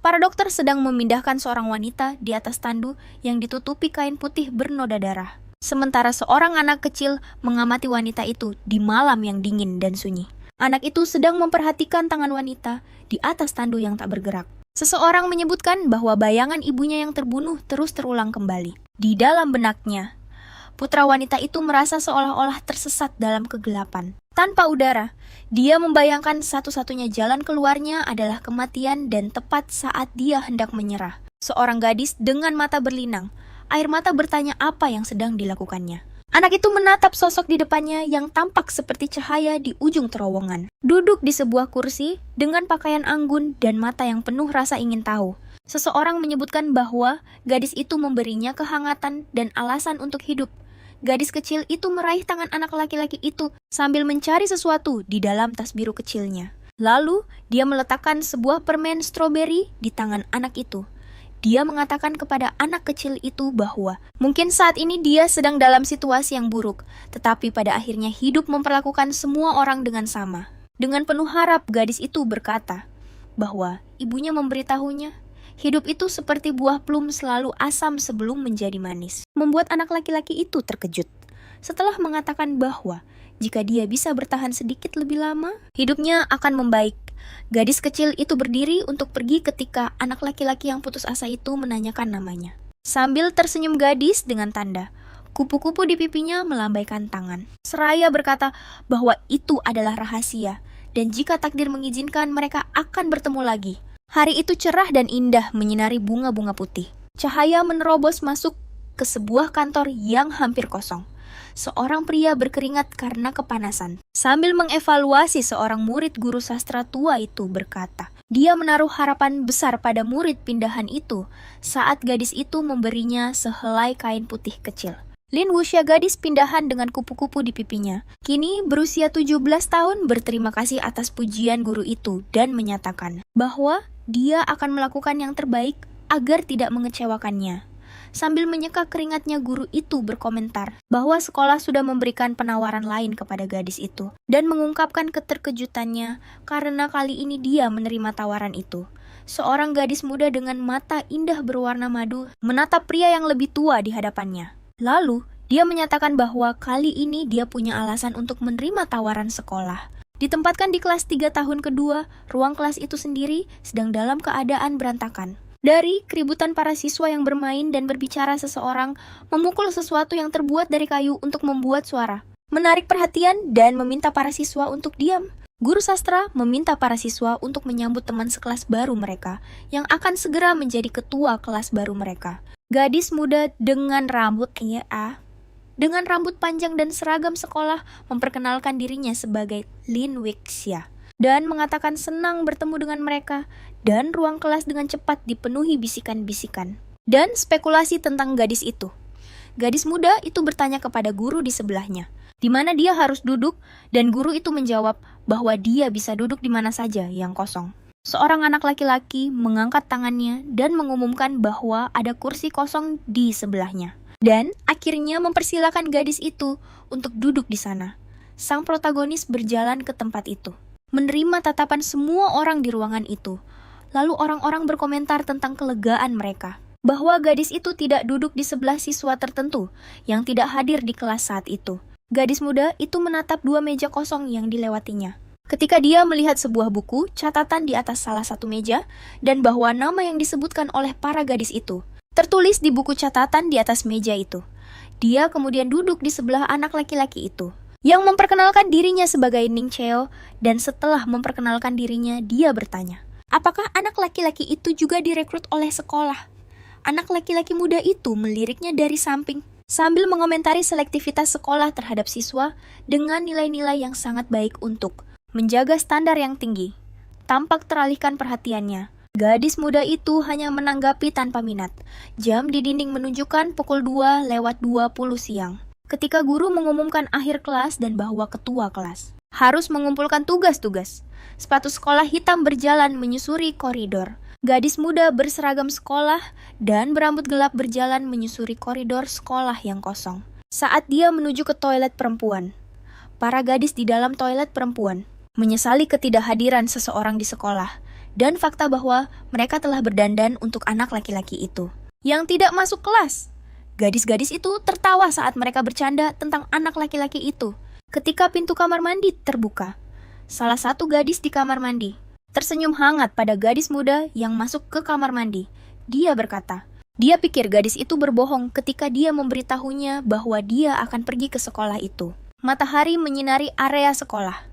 Para dokter sedang memindahkan seorang wanita di atas tandu yang ditutupi kain putih bernoda darah. Sementara seorang anak kecil mengamati wanita itu di malam yang dingin dan sunyi. Anak itu sedang memperhatikan tangan wanita di atas tandu yang tak bergerak. Seseorang menyebutkan bahwa bayangan ibunya yang terbunuh terus terulang kembali. Di dalam benaknya, putra wanita itu merasa seolah-olah tersesat dalam kegelapan. Tanpa udara, dia membayangkan satu-satunya jalan keluarnya adalah kematian dan tepat saat dia hendak menyerah. Seorang gadis dengan mata berlinang, air mata bertanya apa yang sedang dilakukannya. Anak itu menatap sosok di depannya yang tampak seperti cahaya di ujung terowongan. Duduk di sebuah kursi dengan pakaian anggun dan mata yang penuh rasa ingin tahu. Seseorang menyebutkan bahwa gadis itu memberinya kehangatan dan alasan untuk hidup. Gadis kecil itu meraih tangan anak laki-laki itu sambil mencari sesuatu di dalam tas biru kecilnya. Lalu, dia meletakkan sebuah permen stroberi di tangan anak itu. Dia mengatakan kepada anak kecil itu bahwa mungkin saat ini dia sedang dalam situasi yang buruk, tetapi pada akhirnya hidup memperlakukan semua orang dengan sama. Dengan penuh harap, gadis itu berkata bahwa ibunya memberitahunya, hidup itu seperti buah plum selalu asam sebelum menjadi manis. Membuat anak laki-laki itu terkejut. Setelah mengatakan bahwa jika dia bisa bertahan sedikit lebih lama, hidupnya akan membaik. Gadis kecil itu berdiri untuk pergi ketika anak laki-laki yang putus asa itu menanyakan namanya. Sambil tersenyum gadis dengan tanda, kupu-kupu di pipinya melambaikan tangan. Seraya berkata bahwa itu adalah rahasia, dan jika takdir mengizinkan mereka akan bertemu lagi. Hari itu cerah dan indah menyinari bunga-bunga putih. Cahaya menerobos masuk ke sebuah kantor yang hampir kosong. Seorang pria berkeringat karena kepanasan. Sambil mengevaluasi seorang murid guru sastra tua itu berkata, dia menaruh harapan besar pada murid pindahan itu saat gadis itu memberinya sehelai kain putih kecil. Lin Wuxia, gadis pindahan dengan kupu-kupu di pipinya, kini berusia 17 tahun, berterima kasih atas pujian guru itu dan menyatakan bahwa dia akan melakukan yang terbaik agar tidak mengecewakannya. Sambil menyeka keringatnya, guru itu berkomentar bahwa sekolah sudah memberikan penawaran lain kepada gadis itu dan mengungkapkan keterkejutannya karena kali ini dia menerima tawaran itu. Seorang gadis muda dengan mata indah berwarna madu menatap pria yang lebih tua di hadapannya. Lalu, dia menyatakan bahwa kali ini dia punya alasan untuk menerima tawaran sekolah. Ditempatkan di kelas 3 tahun kedua, ruang kelas itu sendiri sedang dalam keadaan berantakan. Dari keributan para siswa yang bermain dan berbicara, seseorang memukul sesuatu yang terbuat dari kayu untuk membuat suara, menarik perhatian dan meminta para siswa untuk diam. Guru sastra meminta para siswa untuk menyambut teman sekelas baru mereka yang akan segera menjadi ketua kelas baru mereka. Gadis muda dengan rambut panjang dan seragam sekolah memperkenalkan dirinya sebagai Lin Wuxia dan mengatakan senang bertemu dengan mereka, dan ruang kelas dengan cepat dipenuhi bisikan-bisikan dan spekulasi tentang gadis itu. Gadis muda itu bertanya kepada guru di sebelahnya, di mana dia harus duduk, dan guru itu menjawab bahwa dia bisa duduk di mana saja yang kosong. Seorang anak laki-laki mengangkat tangannya dan mengumumkan bahwa ada kursi kosong di sebelahnya. Dan akhirnya mempersilakan gadis itu untuk duduk di sana. Sang protagonis berjalan ke tempat itu, menerima tatapan semua orang di ruangan itu. Lalu orang-orang berkomentar tentang kelegaan mereka, bahwa gadis itu tidak duduk di sebelah siswa tertentu yang tidak hadir di kelas saat itu. Gadis muda itu menatap 2 meja kosong yang dilewatinya. Ketika dia melihat sebuah buku, catatan di atas salah satu meja, dan bahwa nama yang disebutkan oleh para gadis itu tertulis di buku catatan di atas meja itu. Dia kemudian duduk di sebelah anak laki-laki itu, yang memperkenalkan dirinya sebagai Ning Cheo, dan setelah memperkenalkan dirinya, dia bertanya, apakah anak laki-laki itu juga direkrut oleh sekolah? Anak laki-laki muda itu meliriknya dari samping, sambil mengomentari selektivitas sekolah terhadap siswa dengan nilai-nilai yang sangat baik untuk menjaga standar yang tinggi. Tampak teralihkan perhatiannya. Gadis muda itu hanya menanggapi tanpa minat. Jam di dinding menunjukkan pukul 2:20 siang. Ketika guru mengumumkan akhir kelas dan bahwa ketua kelas harus mengumpulkan tugas-tugas. Sepatu sekolah hitam berjalan menyusuri koridor. Gadis muda berseragam sekolah dan berambut gelap berjalan menyusuri koridor sekolah yang kosong. Saat dia menuju ke toilet perempuan, para gadis di dalam toilet perempuan menyesali ketidakhadiran seseorang di sekolah dan fakta bahwa mereka telah berdandan untuk anak laki-laki itu yang tidak masuk kelas. Gadis-gadis itu tertawa saat mereka bercanda tentang anak laki-laki itu. Ketika pintu kamar mandi terbuka, salah satu gadis di kamar mandi tersenyum hangat pada gadis muda yang masuk ke kamar mandi. Dia berkata, dia pikir gadis itu berbohong ketika dia memberitahunya bahwa dia akan pergi ke sekolah itu. Matahari menyinari area sekolah.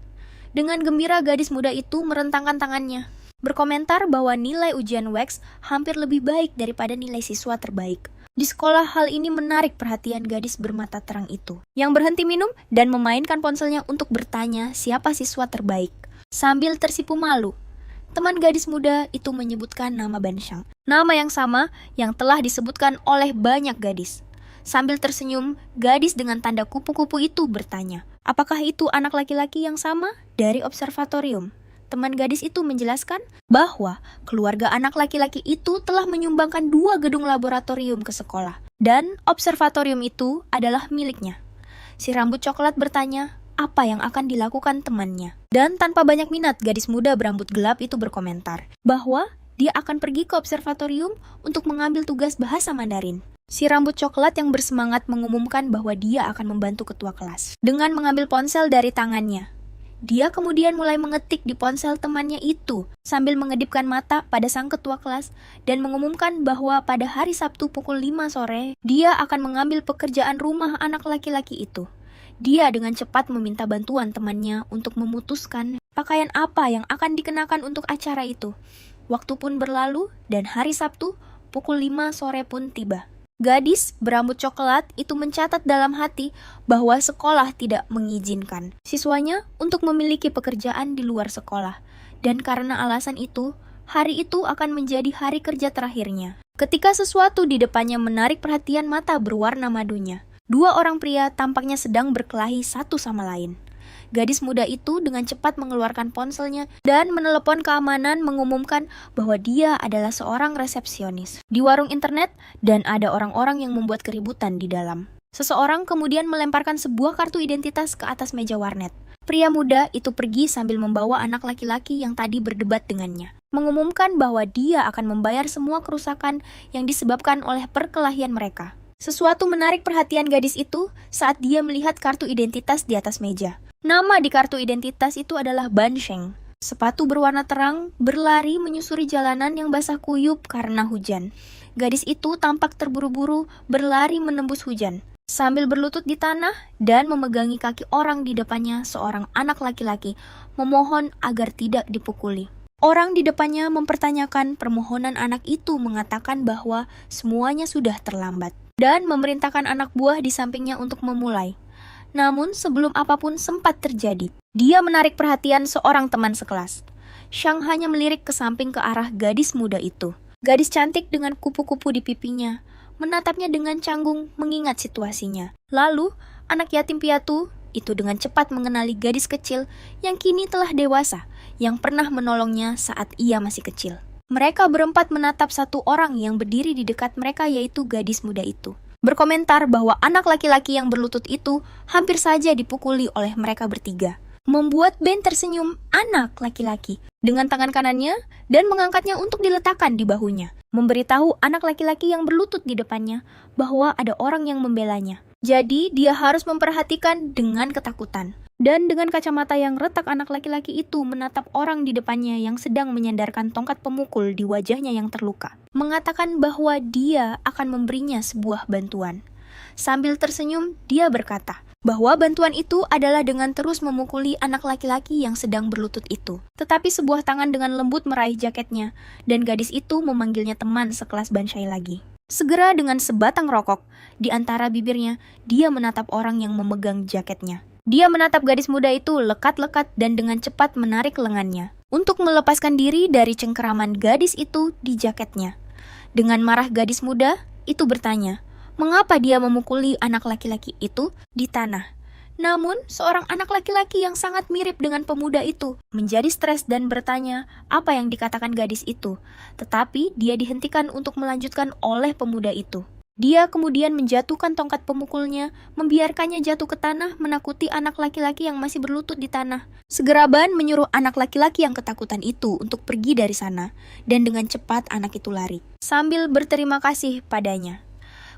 Dengan gembira gadis muda itu merentangkan tangannya, berkomentar bahwa nilai ujian WEX hampir lebih baik daripada nilai siswa terbaik. Di sekolah, hal ini menarik perhatian gadis bermata terang itu, yang berhenti minum dan memainkan ponselnya untuk bertanya siapa siswa terbaik. Sambil tersipu malu, teman gadis muda itu menyebutkan nama Banshang, nama yang sama yang telah disebutkan oleh banyak gadis. Sambil tersenyum, gadis dengan tanda kupu-kupu itu bertanya, apakah itu anak laki-laki yang sama dari observatorium? Teman gadis itu menjelaskan bahwa keluarga anak laki-laki itu telah menyumbangkan 2 gedung laboratorium ke sekolah, dan observatorium itu adalah miliknya. Si rambut coklat bertanya apa yang akan dilakukan temannya. Dan tanpa banyak minat, gadis muda berambut gelap itu berkomentar bahwa dia akan pergi ke observatorium untuk mengambil tugas bahasa Mandarin. Si rambut coklat yang bersemangat mengumumkan bahwa dia akan membantu ketua kelas dengan mengambil ponsel dari tangannya. Dia kemudian mulai mengetik di ponsel temannya itu sambil mengedipkan mata pada sang ketua kelas dan mengumumkan bahwa pada hari Sabtu pukul 5 sore, dia akan mengambil pekerjaan rumah anak laki-laki itu. Dia dengan cepat meminta bantuan temannya untuk memutuskan pakaian apa yang akan dikenakan untuk acara itu. Waktu pun berlalu dan hari Sabtu pukul 5 sore pun tiba. Gadis berambut coklat itu mencatat dalam hati bahwa sekolah tidak mengizinkan siswanya untuk memiliki pekerjaan di luar sekolah. Dan karena alasan itu, hari itu akan menjadi hari kerja terakhirnya. Ketika sesuatu di depannya menarik perhatian mata berwarna madunya, 2 orang pria tampaknya sedang berkelahi satu sama lain. Gadis muda itu dengan cepat mengeluarkan ponselnya dan menelepon keamanan mengumumkan bahwa dia adalah seorang resepsionis di warung internet dan ada orang-orang yang membuat keributan di dalam. Seseorang kemudian melemparkan sebuah kartu identitas ke atas meja warnet. Pria muda itu pergi sambil membawa anak laki-laki yang tadi berdebat dengannya, mengumumkan bahwa dia akan membayar semua kerusakan yang disebabkan oleh perkelahian mereka. Sesuatu menarik perhatian gadis itu saat dia melihat kartu identitas di atas meja. Nama di kartu identitas itu adalah Bansheng. Sepatu berwarna terang berlari menyusuri jalanan yang basah kuyup karena hujan. Gadis itu tampak terburu-buru berlari menembus hujan, sambil berlutut di tanah dan memegangi kaki orang di depannya seorang anak laki-laki, memohon agar tidak dipukuli. Orang di depannya mempertanyakan permohonan anak itu mengatakan bahwa semuanya sudah terlambat dan memerintahkan anak buah di sampingnya untuk memulai. Namun sebelum apapun sempat terjadi, dia menarik perhatian seorang teman sekelas. Shang hanya melirik ke samping ke arah gadis muda itu. Gadis cantik dengan kupu-kupu di pipinya menatapnya dengan canggung mengingat situasinya. Lalu, anak yatim piatu itu dengan cepat mengenali gadis kecil yang kini telah dewasa, yang pernah menolongnya saat ia masih kecil. Mereka berempat menatap satu orang yang berdiri di dekat mereka, yaitu gadis muda itu. Berkomentar bahwa anak laki-laki yang berlutut itu hampir saja dipukuli oleh mereka bertiga. Membuat Ben tersenyum anak laki-laki dengan tangan kanannya dan mengangkatnya untuk diletakkan di bahunya. Memberitahu anak laki-laki yang berlutut di depannya bahwa ada orang yang membelanya. Jadi dia harus memperhatikan dengan ketakutan. Dan dengan kacamata yang retak anak laki-laki itu menatap orang di depannya yang sedang menyandarkan tongkat pemukul di wajahnya yang terluka. Mengatakan bahwa dia akan memberinya sebuah bantuan. Sambil tersenyum, dia berkata bahwa bantuan itu adalah dengan terus memukuli anak laki-laki yang sedang berlutut itu. Tetapi sebuah tangan dengan lembut meraih jaketnya, dan gadis itu memanggilnya teman sekelas Banshai lagi. Segera dengan sebatang rokok di antara bibirnya, dia menatap orang yang memegang jaketnya. Dia menatap gadis muda itu lekat-lekat dan dengan cepat menarik lengannya untuk melepaskan diri dari cengkeraman gadis itu di jaketnya. Dengan marah gadis muda itu bertanya, mengapa dia memukuli anak laki-laki itu di tanah. Namun, seorang anak laki-laki yang sangat mirip dengan pemuda itu menjadi stres dan bertanya apa yang dikatakan gadis itu. Tetapi dia dihentikan untuk melanjutkan oleh pemuda itu. Dia kemudian menjatuhkan tongkat pemukulnya, membiarkannya jatuh ke tanah, menakuti anak laki-laki yang masih berlutut di tanah. Segera Ban menyuruh anak laki-laki yang ketakutan itu untuk pergi dari sana, dan dengan cepat anak itu lari, sambil berterima kasih padanya.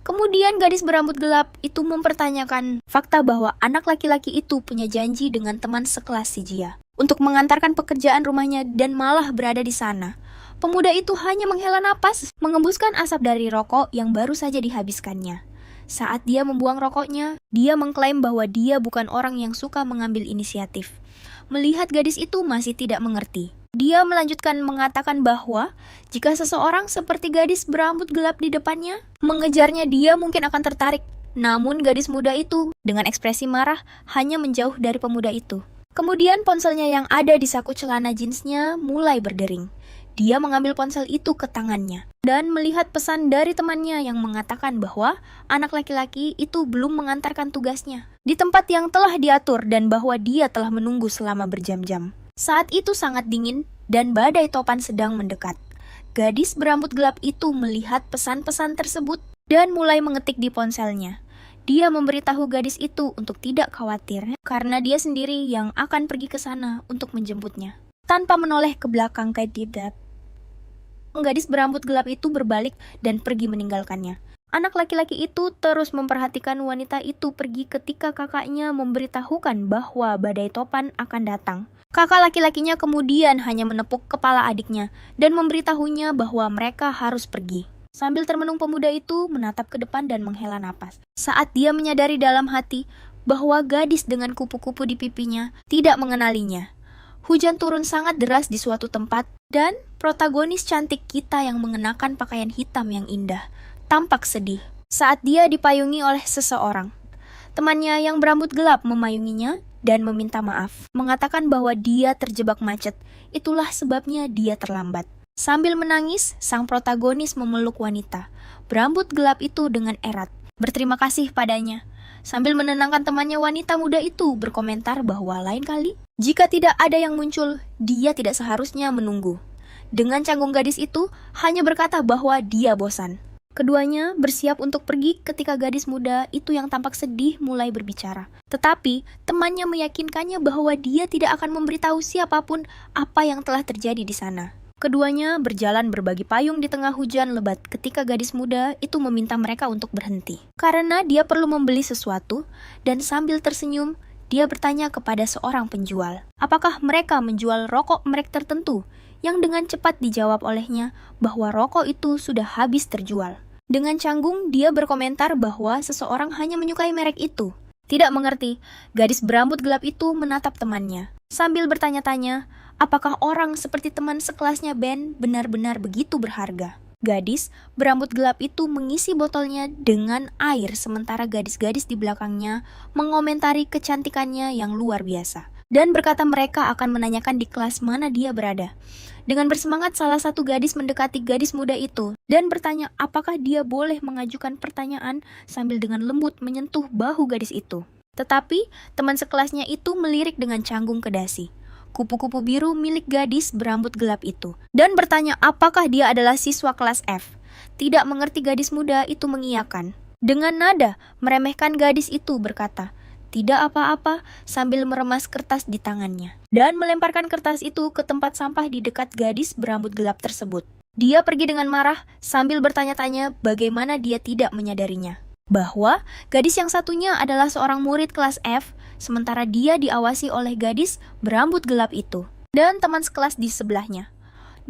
Kemudian gadis berambut gelap itu mempertanyakan fakta bahwa anak laki-laki itu punya janji dengan teman sekelas si Jia untuk mengantarkan pekerjaan rumahnya dan malah berada di sana. Pemuda itu hanya menghela napas, mengembuskan asap dari rokok yang baru saja dihabiskannya. Saat dia membuang rokoknya, dia mengklaim bahwa dia bukan orang yang suka mengambil inisiatif. Melihat gadis itu masih tidak mengerti, dia melanjutkan mengatakan bahwa jika seseorang seperti gadis berambut gelap di depannya mengejarnya, dia mungkin akan tertarik. Namun gadis muda itu dengan ekspresi marah hanya menjauh dari pemuda itu. Kemudian ponselnya yang ada di saku celana jeansnya mulai berdering. Dia mengambil ponsel itu ke tangannya dan melihat pesan dari temannya yang mengatakan bahwa anak laki-laki itu belum mengantarkan tugasnya di tempat yang telah diatur dan bahwa dia telah menunggu selama berjam-jam. Saat itu sangat dingin dan badai topan sedang mendekat. Gadis berambut gelap itu melihat pesan-pesan tersebut dan mulai mengetik di ponselnya. Dia memberitahu gadis itu untuk tidak khawatir karena dia sendiri yang akan pergi ke sana untuk menjemputnya. Tanpa menoleh ke belakang Kaididab, gadis berambut gelap itu berbalik dan pergi meninggalkannya. Anak laki-laki itu terus memperhatikan wanita itu pergi ketika kakaknya memberitahukan bahwa badai topan akan datang. Kakak laki-lakinya kemudian hanya menepuk kepala adiknya dan memberitahunya bahwa mereka harus pergi. Sambil termenung, pemuda itu menatap ke depan dan menghela napas. Saat dia menyadari dalam hati bahwa gadis dengan kupu-kupu di pipinya tidak mengenalinya. Hujan turun sangat deras di suatu tempat dan protagonis cantik kita yang mengenakan pakaian hitam yang indah tampak sedih saat dia dipayungi oleh seseorang. Temannya yang berambut gelap memayunginya dan meminta maaf, mengatakan bahwa dia terjebak macet, itulah sebabnya dia terlambat. Sambil menangis, sang protagonis memeluk wanita berambut gelap itu dengan erat, berterima kasih padanya. Sambil menenangkan temannya, wanita muda itu berkomentar bahwa lain kali, jika tidak ada yang muncul, dia tidak seharusnya menunggu. Dengan canggung, gadis itu hanya berkata bahwa dia bosan. Keduanya bersiap untuk pergi ketika gadis muda itu yang tampak sedih mulai berbicara. Tetapi, temannya meyakinkannya bahwa dia tidak akan memberitahu siapapun apa yang telah terjadi di sana. Keduanya berjalan berbagi payung di tengah hujan lebat ketika gadis muda itu meminta mereka untuk berhenti. Karena dia perlu membeli sesuatu, dan sambil tersenyum, dia bertanya kepada seorang penjual, apakah mereka menjual rokok merek tertentu, yang dengan cepat dijawab olehnya bahwa rokok itu sudah habis terjual. Dengan canggung, dia berkomentar bahwa seseorang hanya menyukai merek itu. Tidak mengerti, gadis berambut gelap itu menatap temannya, sambil bertanya-tanya, apakah orang seperti teman sekelasnya Ben benar-benar begitu berharga? Gadis berambut gelap itu mengisi botolnya dengan air sementara gadis-gadis di belakangnya mengomentari kecantikannya yang luar biasa. Dan berkata mereka akan menanyakan di kelas mana dia berada. Dengan bersemangat, salah satu gadis mendekati gadis muda itu dan bertanya apakah dia boleh mengajukan pertanyaan sambil dengan lembut menyentuh bahu gadis itu. Tetapi teman sekelasnya itu melirik dengan canggung ke dasi kupu-kupu biru milik gadis berambut gelap itu dan bertanya apakah dia adalah siswa kelas F. Tidak mengerti, gadis muda itu mengiyakan. Dengan nada meremehkan, gadis itu berkata, "Tidak apa-apa," sambil meremas kertas di tangannya dan melemparkan kertas itu ke tempat sampah di dekat gadis berambut gelap tersebut. Dia pergi dengan marah sambil bertanya-tanya bagaimana dia tidak menyadarinya bahwa gadis yang satunya adalah seorang murid kelas F, sementara dia diawasi oleh gadis berambut gelap itu dan teman sekelas di sebelahnya.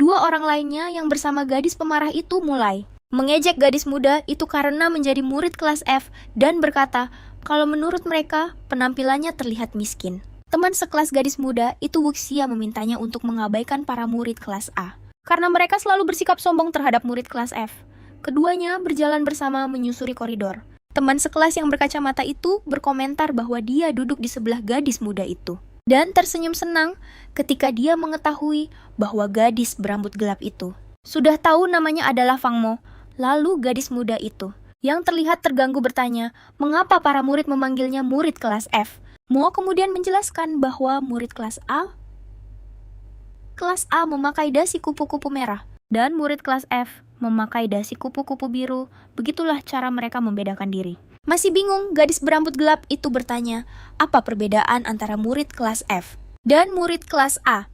Dua orang lainnya yang bersama gadis pemarah itu mulai mengejek gadis muda itu karena menjadi murid kelas F dan berkata kalau menurut mereka penampilannya terlihat miskin. Teman sekelas gadis muda itu Wuxia memintanya untuk mengabaikan para murid kelas A karena mereka selalu bersikap sombong terhadap murid kelas F. Keduanya berjalan bersama menyusuri koridor. Teman sekelas yang berkacamata itu berkomentar bahwa dia duduk di sebelah gadis muda itu dan tersenyum senang ketika dia mengetahui bahwa gadis berambut gelap itu sudah tahu namanya adalah Fang Mo. Lalu gadis muda itu yang terlihat terganggu bertanya mengapa para murid memanggilnya murid kelas F. Mo kemudian menjelaskan bahwa murid kelas A memakai dasi kupu-kupu merah dan murid kelas F memakai dasi kupu-kupu biru. Begitulah cara mereka membedakan diri. Masih bingung, gadis berambut gelap itu bertanya, apa perbedaan antara murid kelas F dan murid kelas A?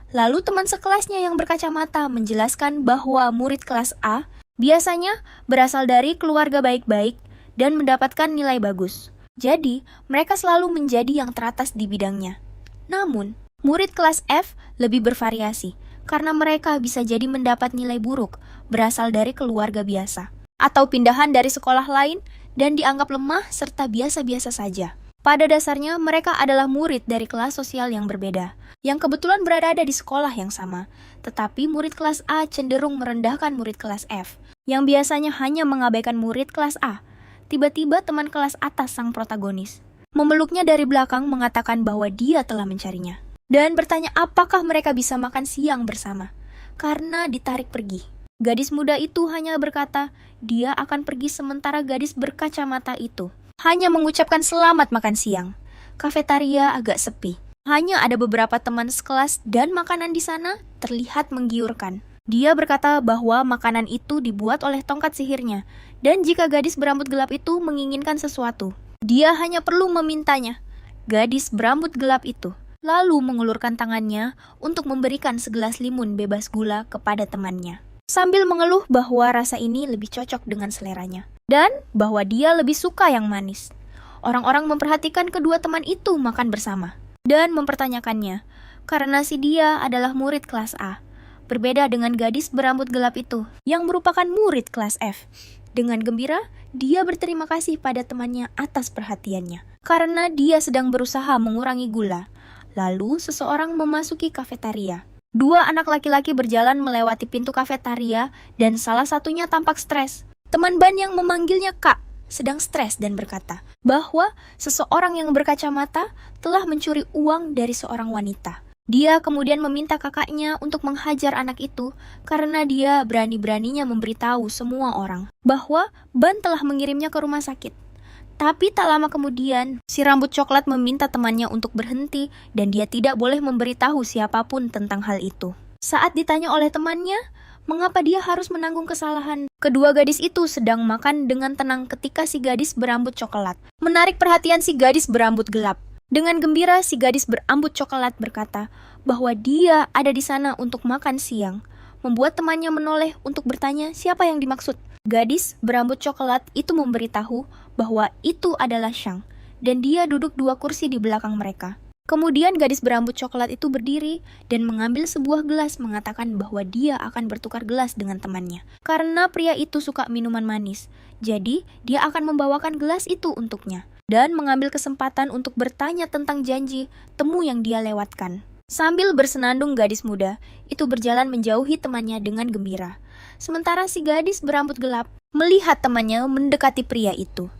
Lalu teman sekelasnya yang berkacamata menjelaskan bahwa murid kelas A biasanya berasal dari keluarga baik-baik dan mendapatkan nilai bagus. Jadi, mereka selalu menjadi yang teratas di bidangnya. Namun, murid kelas F lebih bervariasi, karena mereka bisa jadi mendapat nilai buruk berasal dari keluarga biasa, atau pindahan dari sekolah lain dan dianggap lemah serta biasa-biasa saja. Pada dasarnya, mereka adalah murid dari kelas sosial yang berbeda, yang kebetulan berada di sekolah yang sama. Tetapi murid kelas A cenderung merendahkan murid kelas F, yang biasanya hanya mengabaikan murid kelas A. Tiba-tiba teman kelas atas sang protagonis memeluknya dari belakang mengatakan bahwa dia telah mencarinya, dan bertanya apakah mereka bisa makan siang bersama, karena ditarik pergi. Gadis muda itu hanya berkata, dia akan pergi sementara gadis berkacamata itu hanya mengucapkan selamat makan siang. Kafetaria agak sepi. Hanya ada beberapa teman sekelas dan makanan di sana terlihat menggiurkan. Dia berkata bahwa makanan itu dibuat oleh tongkat sihirnya, dan jika gadis berambut gelap itu menginginkan sesuatu, dia hanya perlu memintanya. Gadis berambut gelap itu lalu mengulurkan tangannya untuk memberikan segelas limun bebas gula kepada temannya, sambil mengeluh bahwa rasa ini lebih cocok dengan seleranya, dan bahwa dia lebih suka yang manis. Orang-orang memperhatikan kedua teman itu makan bersama, dan mempertanyakannya, karena si dia adalah murid kelas A, berbeda dengan gadis berambut gelap itu, yang merupakan murid kelas F. Dengan gembira, dia berterima kasih pada temannya atas perhatiannya, karena dia sedang berusaha mengurangi gula. Lalu, seseorang memasuki kafetaria. Dua anak laki-laki berjalan melewati pintu kafetaria dan salah satunya tampak stres. Teman Ban yang memanggilnya Kak sedang stres dan berkata bahwa seseorang yang berkacamata telah mencuri uang dari seorang wanita. Dia kemudian meminta kakaknya untuk menghajar anak itu karena dia berani-beraninya memberitahu semua orang bahwa Ban telah mengirimnya ke rumah sakit. Tapi tak lama kemudian, si rambut coklat meminta temannya untuk berhenti dan dia tidak boleh memberitahu siapapun tentang hal itu. Saat ditanya oleh temannya, mengapa dia harus menanggung kesalahan, kedua gadis itu sedang makan dengan tenang ketika si gadis berambut coklat menarik perhatian si gadis berambut gelap. Dengan gembira, si gadis berambut coklat berkata bahwa dia ada di sana untuk makan siang, membuat temannya menoleh untuk bertanya siapa yang dimaksud. Gadis berambut coklat itu memberitahu bahwa itu adalah Shang, dan dia duduk 2 kursi di belakang mereka. Kemudian gadis berambut coklat itu berdiri dan mengambil sebuah gelas mengatakan bahwa dia akan bertukar gelas dengan temannya. Karena pria itu suka minuman manis, jadi dia akan membawakan gelas itu untuknya, dan mengambil kesempatan untuk bertanya tentang janji temu yang dia lewatkan. Sambil bersenandung, gadis muda itu berjalan menjauhi temannya dengan gembira. Sementara si gadis berambut gelap melihat temannya mendekati pria itu.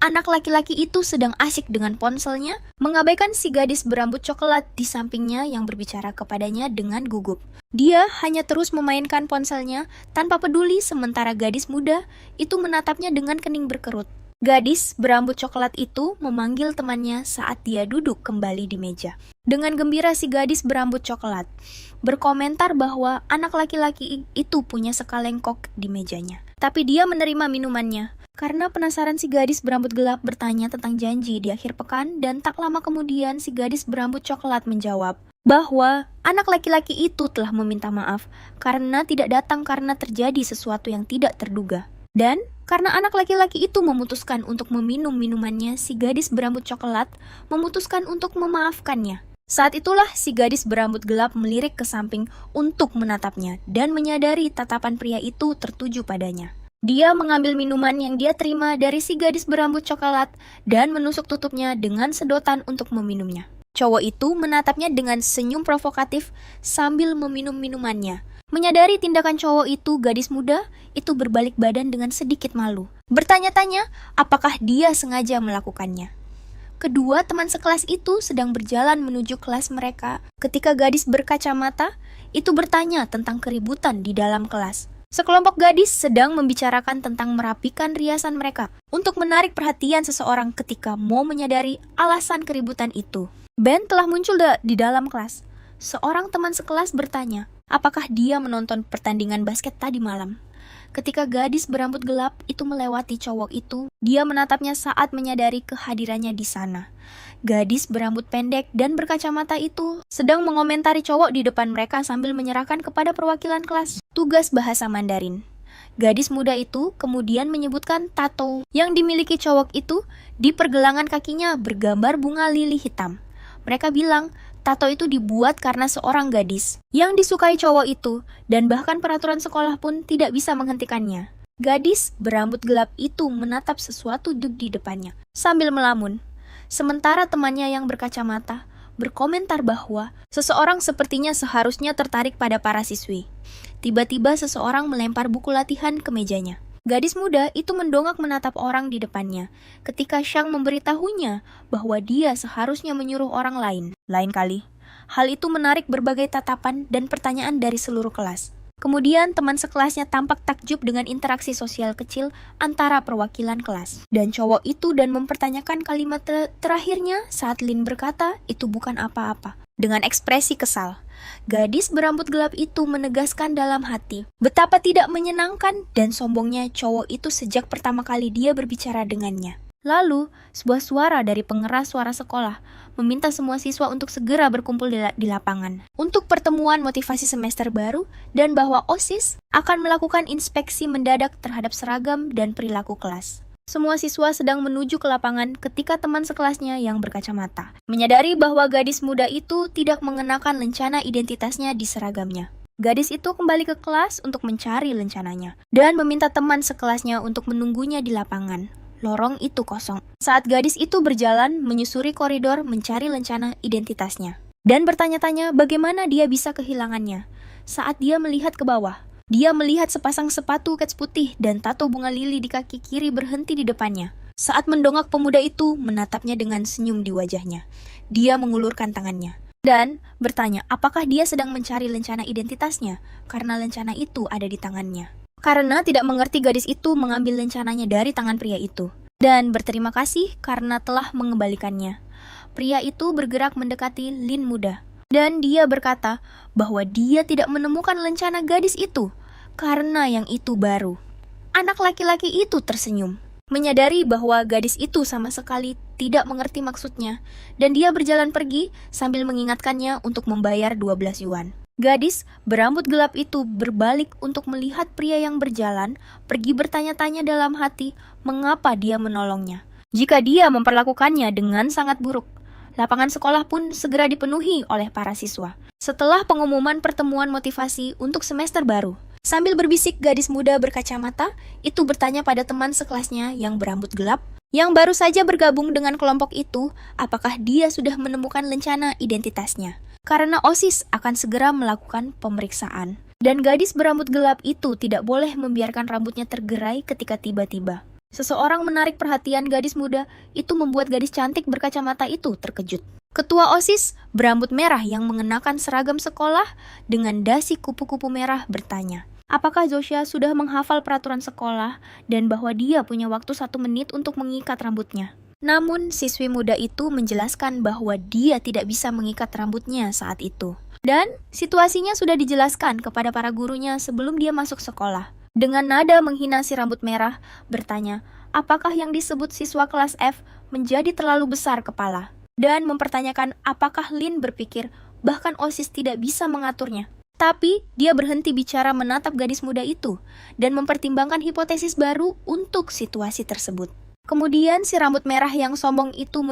Anak laki-laki itu sedang asyik dengan ponselnya, mengabaikan si gadis berambut coklat di sampingnya yang berbicara kepadanya dengan gugup. Dia hanya terus memainkan ponselnya tanpa peduli, sementara gadis muda itu menatapnya dengan kening berkerut. Gadis berambut coklat itu memanggil temannya saat dia duduk kembali di meja. Dengan gembira si gadis berambut coklat berkomentar bahwa anak laki-laki itu punya sekaleng kok di mejanya. Tapi dia menerima minumannya. Karena penasaran, si gadis berambut gelap bertanya tentang janji di akhir pekan, dan tak lama kemudian si gadis berambut coklat menjawab bahwa anak laki-laki itu telah meminta maaf karena tidak datang karena terjadi sesuatu yang tidak terduga. Dan karena anak laki-laki itu memutuskan untuk meminum minumannya, si gadis berambut coklat memutuskan untuk memaafkannya. Saat itulah si gadis berambut gelap melirik ke samping untuk menatapnya dan menyadari tatapan pria itu tertuju padanya. Dia mengambil minuman yang dia terima dari si gadis berambut coklat dan menusuk tutupnya dengan sedotan untuk meminumnya. Cowok itu menatapnya dengan senyum provokatif sambil meminum minumannya. Menyadari tindakan cowok itu, gadis muda itu berbalik badan dengan sedikit malu. Bertanya-tanya apakah dia sengaja melakukannya. Kedua teman sekelas itu sedang berjalan menuju kelas mereka ketika gadis berkacamata itu bertanya tentang keributan di dalam kelas. Sekelompok gadis sedang membicarakan tentang merapikan riasan mereka untuk menarik perhatian seseorang ketika mau menyadari alasan keributan itu. Ben telah muncul di dalam kelas. Seorang teman sekelas bertanya, apakah dia menonton pertandingan basket tadi malam? Ketika gadis berambut gelap itu melewati cowok itu, dia menatapnya saat menyadari kehadirannya di sana. Gadis berambut pendek dan berkacamata itu sedang mengomentari cowok di depan mereka sambil menyerahkan kepada perwakilan kelas tugas bahasa Mandarin. Gadis muda itu kemudian menyebutkan tato yang dimiliki cowok itu di pergelangan kakinya bergambar bunga lili hitam. Mereka bilang tato itu dibuat karena seorang gadis yang disukai cowok itu dan bahkan peraturan sekolah pun tidak bisa menghentikannya. Gadis berambut gelap itu menatap sesuatu di depannya sambil melamun. Sementara temannya yang berkacamata berkomentar bahwa seseorang sepertinya seharusnya tertarik pada para siswi. Tiba-tiba seseorang melempar buku latihan ke mejanya. Gadis muda itu mendongak menatap orang di depannya ketika Shang memberitahunya bahwa dia seharusnya menyuruh orang lain. Lain kali, hal itu menarik berbagai tatapan dan pertanyaan dari seluruh kelas. Kemudian teman sekelasnya tampak takjub dengan interaksi sosial kecil antara perwakilan kelas dan cowok itu dan mempertanyakan kalimat terakhirnya saat Lin berkata itu bukan apa-apa. Dengan ekspresi kesal, gadis berambut gelap itu menegaskan dalam hati betapa tidak menyenangkan dan sombongnya cowok itu sejak pertama kali dia berbicara dengannya. Lalu, sebuah suara dari pengeras suara sekolah meminta semua siswa untuk segera berkumpul di lapangan untuk pertemuan motivasi semester baru dan bahwa OSIS akan melakukan inspeksi mendadak terhadap seragam dan perilaku kelas. Semua siswa sedang menuju ke lapangan ketika teman sekelasnya yang berkacamata menyadari bahwa gadis muda itu tidak mengenakan lencana identitasnya di seragamnya. Gadis itu kembali ke kelas untuk mencari lencananya dan meminta teman sekelasnya untuk menunggunya di lapangan. Lorong itu kosong. Saat gadis itu berjalan menyusuri koridor mencari lencana identitasnya dan bertanya-tanya bagaimana dia bisa kehilangannya. Saat dia melihat ke bawah, dia melihat sepasang sepatu kets putih dan tato bunga lili di kaki kiri berhenti di depannya. Saat mendongak, pemuda itu menatapnya dengan senyum di wajahnya. Dia mengulurkan tangannya dan bertanya apakah dia sedang mencari lencana identitasnya karena lencana itu ada di tangannya. Karena tidak mengerti, gadis itu mengambil lencananya dari tangan pria itu dan berterima kasih karena telah mengembalikannya. Pria itu bergerak mendekati Lin muda dan dia berkata bahwa dia tidak menemukan lencana gadis itu karena yang itu baru. Anak laki-laki itu tersenyum, menyadari bahwa gadis itu sama sekali tidak mengerti maksudnya dan dia berjalan pergi sambil mengingatkannya untuk membayar 12 yuan. Gadis berambut gelap itu berbalik untuk melihat pria yang berjalan, pergi bertanya-tanya dalam hati mengapa dia menolongnya. Jika dia memperlakukannya dengan sangat buruk, lapangan sekolah pun segera dipenuhi oleh para siswa. Setelah pengumuman pertemuan motivasi untuk semester baru, sambil berbisik gadis muda berkacamata itu bertanya pada teman sekelasnya yang berambut gelap, yang baru saja bergabung dengan kelompok itu, apakah dia sudah menemukan lencana identitasnya. Karena OSIS akan segera melakukan pemeriksaan. Dan gadis berambut gelap itu tidak boleh membiarkan rambutnya tergerai ketika tiba-tiba seseorang menarik perhatian gadis muda, itu membuat gadis cantik berkacamata itu terkejut. Ketua OSIS berambut merah yang mengenakan seragam sekolah dengan dasi kupu-kupu merah bertanya, apakah Zosha sudah menghafal peraturan sekolah dan bahwa dia punya waktu 1 menit untuk mengikat rambutnya. Namun, siswi muda itu menjelaskan bahwa dia tidak bisa mengikat rambutnya saat itu. Dan situasinya sudah dijelaskan kepada para gurunya sebelum dia masuk sekolah. Dengan nada menghina si rambut merah, bertanya, apakah yang disebut siswa kelas F menjadi terlalu besar kepala? Dan mempertanyakan apakah Lin berpikir bahkan OSIS tidak bisa mengaturnya. Tapi, dia berhenti bicara menatap gadis muda itu dan mempertimbangkan hipotesis baru untuk situasi tersebut. Kemudian si rambut merah yang sombong itu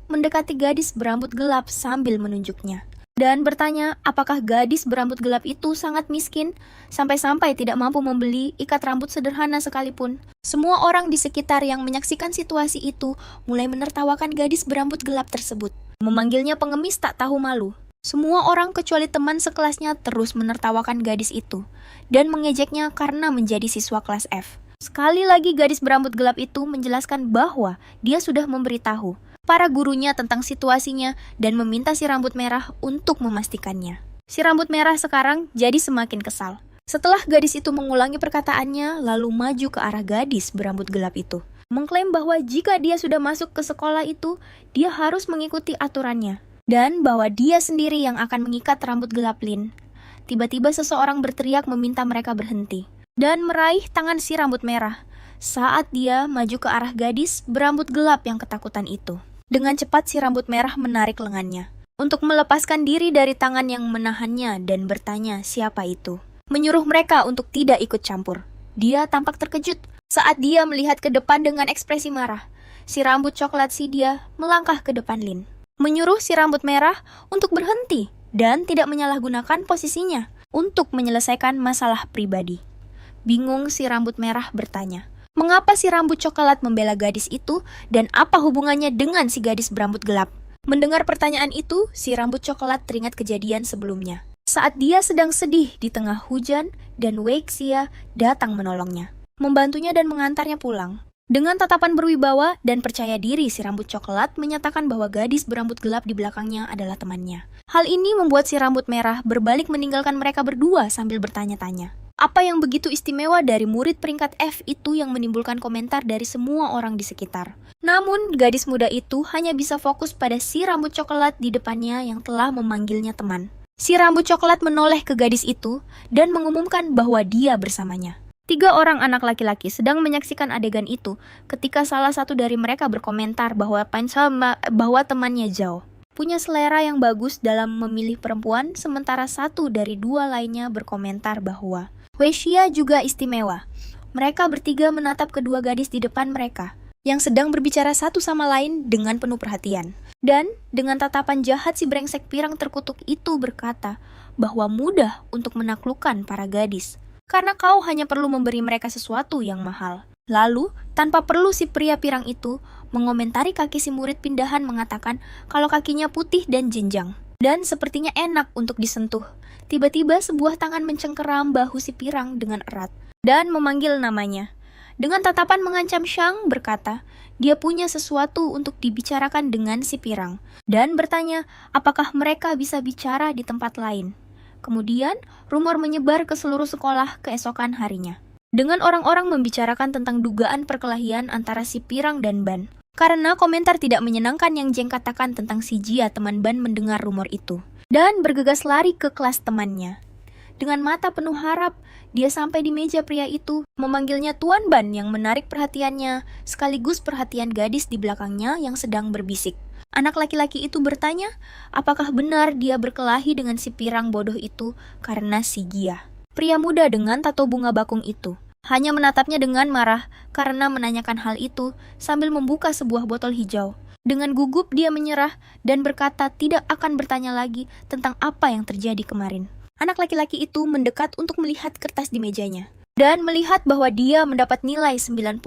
mendekati gadis berambut gelap sambil menunjuknya dan bertanya apakah gadis berambut gelap itu sangat miskin sampai-sampai tidak mampu membeli ikat rambut sederhana sekalipun. Semua orang di sekitar yang menyaksikan situasi itu mulai menertawakan gadis berambut gelap tersebut, memanggilnya pengemis tak tahu malu. Semua orang kecuali teman sekelasnya terus menertawakan gadis itu dan mengejeknya karena menjadi siswa kelas F. Sekali lagi gadis berambut gelap itu menjelaskan bahwa dia sudah memberitahu para gurunya tentang situasinya dan meminta si rambut merah untuk memastikannya. Si rambut merah sekarang jadi semakin kesal. Setelah gadis itu mengulangi perkataannya lalu maju ke arah gadis berambut gelap itu, mengklaim bahwa jika dia sudah masuk ke sekolah itu, dia harus mengikuti aturannya dan bahwa dia sendiri yang akan mengikat rambut gelap Lin. Tiba-tiba seseorang berteriak meminta mereka berhenti. dan meraih tangan si rambut merah saat dia maju ke arah gadis berambut gelap yang ketakutan itu. Dengan cepat si rambut merah menarik lengannya untuk melepaskan diri dari tangan yang menahannya dan bertanya siapa itu. Menyuruh mereka untuk tidak ikut campur. Dia tampak terkejut saat dia melihat ke depan dengan ekspresi marah. Si rambut coklat si dia melangkah ke depan Lin, menyuruh si rambut merah untuk berhenti dan tidak menyalahgunakan posisinya untuk menyelesaikan masalah pribadi. Bingung si rambut merah bertanya, mengapa si rambut coklat membela gadis itu dan apa hubungannya dengan si gadis berambut gelap? Mendengar pertanyaan itu, si rambut coklat teringat kejadian sebelumnya. Saat dia sedang sedih di tengah hujan dan Wei Xia datang menolongnya, membantunya dan mengantarnya pulang. Dengan tatapan berwibawa dan percaya diri, si rambut coklat menyatakan bahwa gadis berambut gelap di belakangnya adalah temannya. Hal ini membuat si rambut merah berbalik meninggalkan mereka berdua sambil bertanya-tanya. Apa yang begitu istimewa dari murid peringkat F itu yang menimbulkan komentar dari semua orang di sekitar. Namun, gadis muda itu hanya bisa fokus pada si rambut coklat di depannya yang telah memanggilnya teman. Si rambut coklat menoleh ke gadis itu dan mengumumkan bahwa dia bersamanya. 3 orang anak laki-laki sedang menyaksikan adegan itu ketika salah satu dari mereka berkomentar bahwa temannya Zhao punya selera yang bagus dalam memilih perempuan, sementara satu dari 2 lainnya berkomentar bahwa Wei Xia juga istimewa. Mereka bertiga menatap kedua gadis di depan mereka, yang sedang berbicara satu sama lain dengan penuh perhatian. Dan dengan tatapan jahat si brengsek pirang terkutuk itu berkata bahwa mudah untuk menaklukkan para gadis, karena kau hanya perlu memberi mereka sesuatu yang mahal. Lalu, tanpa perlu si pria pirang itu mengomentari kaki si murid pindahan mengatakan kalau kakinya putih dan jenjang, dan sepertinya enak untuk disentuh. Tiba-tiba sebuah tangan mencengkeram bahu si pirang dengan erat dan memanggil namanya. Dengan tatapan mengancam Shang berkata, dia punya sesuatu untuk dibicarakan dengan si pirang, dan bertanya apakah mereka bisa bicara di tempat lain. Kemudian, rumor menyebar ke seluruh sekolah keesokan harinya, dengan orang-orang membicarakan tentang dugaan perkelahian antara si pirang dan Ban. Karena komentar tidak menyenangkan yang Jeng katakan tentang si Jia, teman Ban mendengar rumor itu dan bergegas lari ke kelas temannya. Dengan mata penuh harap, dia sampai di meja pria itu, memanggilnya Tuan Ban yang menarik perhatiannya, sekaligus perhatian gadis di belakangnya yang sedang berbisik. Anak laki-laki itu bertanya, apakah benar dia berkelahi dengan si pirang bodoh itu karena si Gia. Pria muda dengan tato bunga bakung itu hanya menatapnya dengan marah karena menanyakan hal itu sambil membuka sebuah botol hijau. Dengan gugup dia menyerah dan berkata tidak akan bertanya lagi tentang apa yang terjadi kemarin. Anak laki-laki itu mendekat untuk melihat kertas di mejanya dan melihat bahwa dia mendapat nilai 98%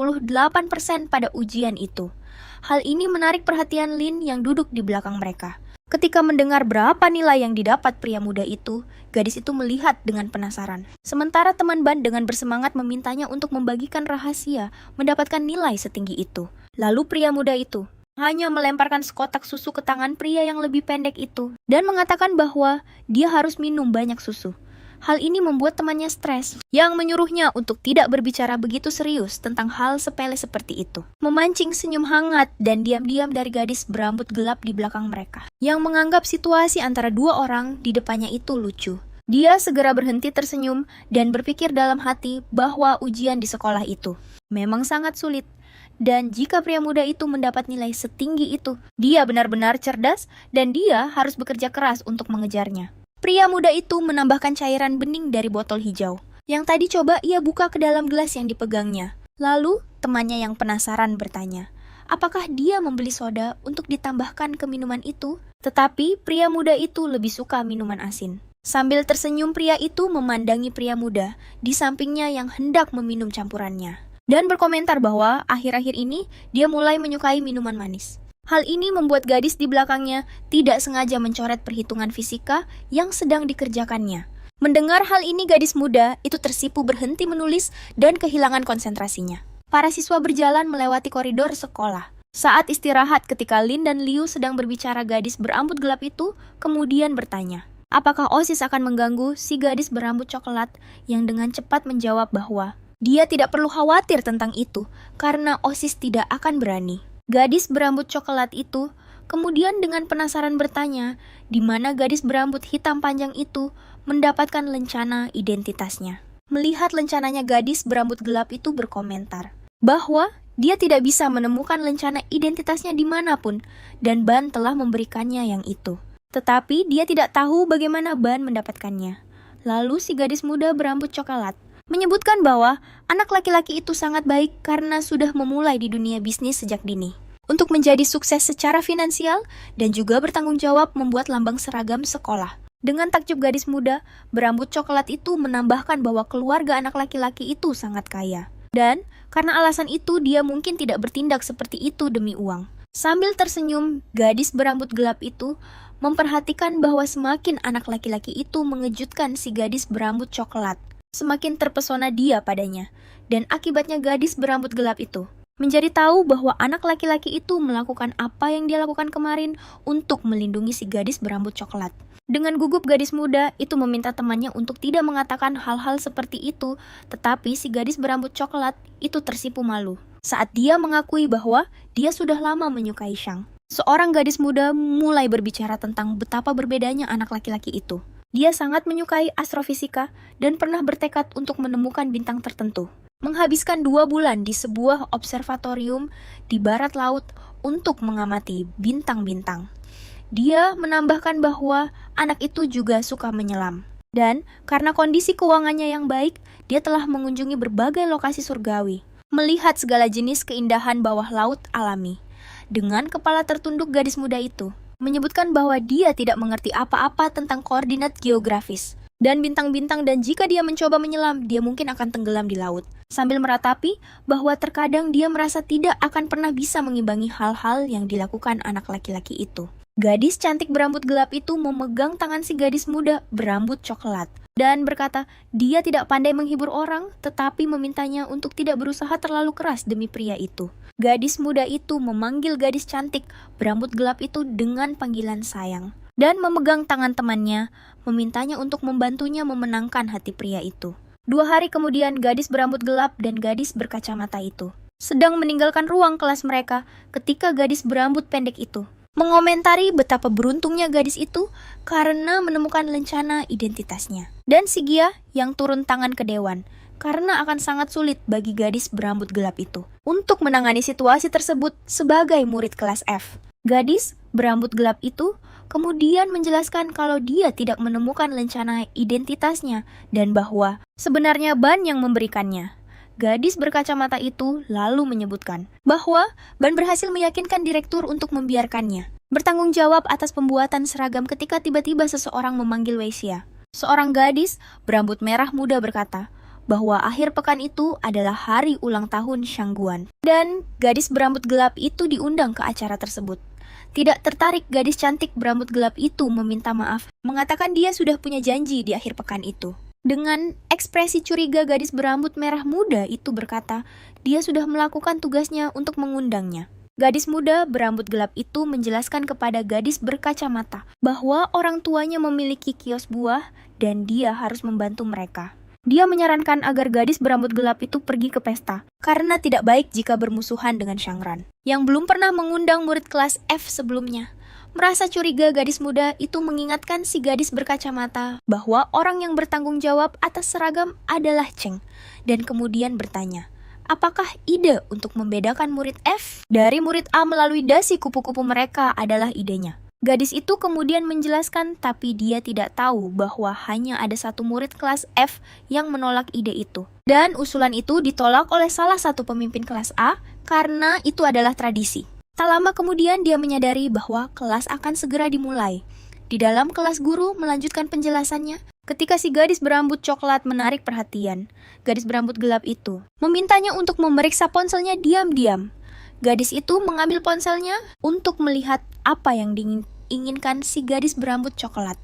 pada ujian itu. Hal ini menarik perhatian Lin yang duduk di belakang mereka. Ketika mendengar berapa nilai yang didapat pria muda itu, gadis itu melihat dengan penasaran. Sementara teman Ban dengan bersemangat memintanya untuk membagikan rahasia mendapatkan nilai setinggi itu. Lalu pria muda itu hanya melemparkan sekotak susu ke tangan pria yang lebih pendek itu dan mengatakan bahwa dia harus minum banyak susu. Hal ini membuat temannya stres, yang menyuruhnya untuk tidak berbicara begitu serius tentang hal sepele seperti itu. Memancing senyum hangat dan diam-diam dari gadis berambut gelap di belakang mereka, yang menganggap situasi antara 2 orang di depannya itu lucu. Dia segera berhenti tersenyum dan berpikir dalam hati bahwa ujian di sekolah itu memang sangat sulit. Dan jika pria muda itu mendapat nilai setinggi itu, dia benar-benar cerdas dan dia harus bekerja keras untuk mengejarnya. Pria muda itu menambahkan cairan bening dari botol hijau, yang tadi coba ia buka ke dalam gelas yang dipegangnya. Lalu, temannya yang penasaran bertanya, apakah dia membeli soda untuk ditambahkan ke minuman itu? Tetapi pria muda itu lebih suka minuman asin. Sambil tersenyum, pria itu memandangi pria muda di sampingnya yang hendak meminum campurannya, dan berkomentar bahwa akhir-akhir ini dia mulai menyukai minuman manis. Hal ini membuat gadis di belakangnya tidak sengaja mencoret perhitungan fisika yang sedang dikerjakannya. Mendengar hal ini, gadis muda itu tersipu berhenti menulis dan kehilangan konsentrasinya. Para siswa berjalan melewati koridor sekolah. Saat istirahat ketika Lin dan Liu sedang berbicara, gadis berambut gelap itu kemudian bertanya, apakah OSIS akan mengganggu si gadis berambut coklat yang dengan cepat menjawab bahwa dia tidak perlu khawatir tentang itu karena OSIS tidak akan berani. Gadis berambut coklat itu kemudian dengan penasaran bertanya di mana gadis berambut hitam panjang itu mendapatkan lencana identitasnya. melihat lencananya gadis berambut gelap itu berkomentar bahwa dia tidak bisa menemukan lencana identitasnya dimanapun, dan Ban telah memberikannya yang itu. Tetapi dia tidak tahu bagaimana Ban mendapatkannya. Lalu si gadis muda berambut coklat menyebutkan bahwa anak laki-laki itu sangat baik karena sudah memulai di dunia bisnis sejak dini, untuk menjadi sukses secara finansial dan juga bertanggung jawab membuat lambang seragam sekolah. Dengan takjub, gadis muda berambut coklat itu menambahkan bahwa keluarga anak laki-laki itu sangat kaya. Dan karena alasan itu dia mungkin tidak bertindak seperti itu demi uang. Sambil tersenyum, gadis berambut gelap itu memperhatikan bahwa semakin anak laki-laki itu mengejutkan si gadis berambut coklat, semakin terpesona dia padanya. Dan akibatnya gadis berambut gelap itu menjadi tahu bahwa anak laki-laki itu melakukan apa yang dia lakukan kemarin untuk melindungi si gadis berambut coklat. Dengan gugup, gadis muda itu meminta temannya untuk tidak mengatakan hal-hal seperti itu, tetapi si gadis berambut coklat itu tersipu malu saat dia mengakui bahwa dia sudah lama menyukai Shang. Seorang gadis muda mulai berbicara tentang betapa berbedanya anak laki-laki itu. Dia sangat menyukai astrofisika dan pernah bertekad untuk menemukan bintang tertentu. Menghabiskan 2 bulan di sebuah observatorium di barat laut untuk mengamati bintang-bintang. Dia menambahkan bahwa anak itu juga suka menyelam. Dan karena kondisi keuangannya yang baik, dia telah mengunjungi berbagai lokasi surgawi, melihat segala jenis keindahan bawah laut alami. Dengan kepala tertunduk, gadis muda itu menyebutkan bahwa dia tidak mengerti apa-apa tentang koordinat geografis dan bintang-bintang, dan jika dia mencoba menyelam, dia mungkin akan tenggelam di laut. Sambil meratapi bahwa terkadang dia merasa tidak akan pernah bisa mengimbangi hal-hal yang dilakukan anak laki-laki itu. Gadis cantik berambut gelap itu memegang tangan si gadis muda berambut coklat dan berkata dia tidak pandai menghibur orang, tetapi memintanya untuk tidak berusaha terlalu keras demi pria itu. Gadis muda itu memanggil gadis cantik berambut gelap itu dengan panggilan sayang dan memegang tangan temannya, memintanya untuk membantunya memenangkan hati pria itu. 2 hari kemudian, gadis berambut gelap dan gadis berkacamata itu sedang meninggalkan ruang kelas mereka ketika gadis berambut pendek itu mengomentari betapa beruntungnya gadis itu karena menemukan lencana identitasnya. Dan si Gia yang turun tangan ke dewan karena akan sangat sulit bagi gadis berambut gelap itu untuk menangani situasi tersebut sebagai murid kelas F. Gadis berambut gelap itu kemudian menjelaskan kalau dia tidak menemukan lencana identitasnya dan bahwa sebenarnya Ban yang memberikannya. Gadis berkacamata itu lalu menyebutkan bahwa Ban berhasil meyakinkan direktur untuk membiarkannya bertanggung jawab atas pembuatan seragam ketika tiba-tiba seseorang memanggil Weixia. Seorang gadis berambut merah muda berkata bahwa akhir pekan itu adalah hari ulang tahun Shangguan, dan gadis berambut gelap itu diundang ke acara tersebut. Tidak tertarik, gadis cantik berambut gelap itu meminta maaf, mengatakan dia sudah punya janji di akhir pekan itu. Dengan ekspresi curiga, gadis berambut merah muda itu berkata dia sudah melakukan tugasnya untuk mengundangnya. Gadis muda berambut gelap itu menjelaskan kepada gadis berkacamata bahwa orang tuanya memiliki kios buah dan dia harus membantu mereka. Dia menyarankan agar gadis berambut gelap itu pergi ke pesta karena tidak baik jika bermusuhan dengan Shangran yang belum pernah mengundang murid kelas F sebelumnya. Merasa curiga, gadis muda itu mengingatkan si gadis berkacamata bahwa orang yang bertanggung jawab atas seragam adalah Cheng, dan kemudian bertanya, apakah ide untuk membedakan murid F dari murid A melalui dasi kupu-kupu mereka adalah idenya. Gadis itu kemudian menjelaskan, tapi dia tidak tahu bahwa hanya ada satu murid kelas F yang menolak ide itu. Dan usulan itu ditolak oleh salah satu pemimpin kelas A karena itu adalah tradisi. Tak lama kemudian dia menyadari bahwa kelas akan segera dimulai. Di dalam kelas, guru melanjutkan penjelasannya ketika si gadis berambut coklat menarik perhatian. Gadis berambut gelap itu memintanya untuk memeriksa ponselnya diam-diam. Gadis itu mengambil ponselnya untuk melihat apa yang diinginkan si gadis berambut coklat.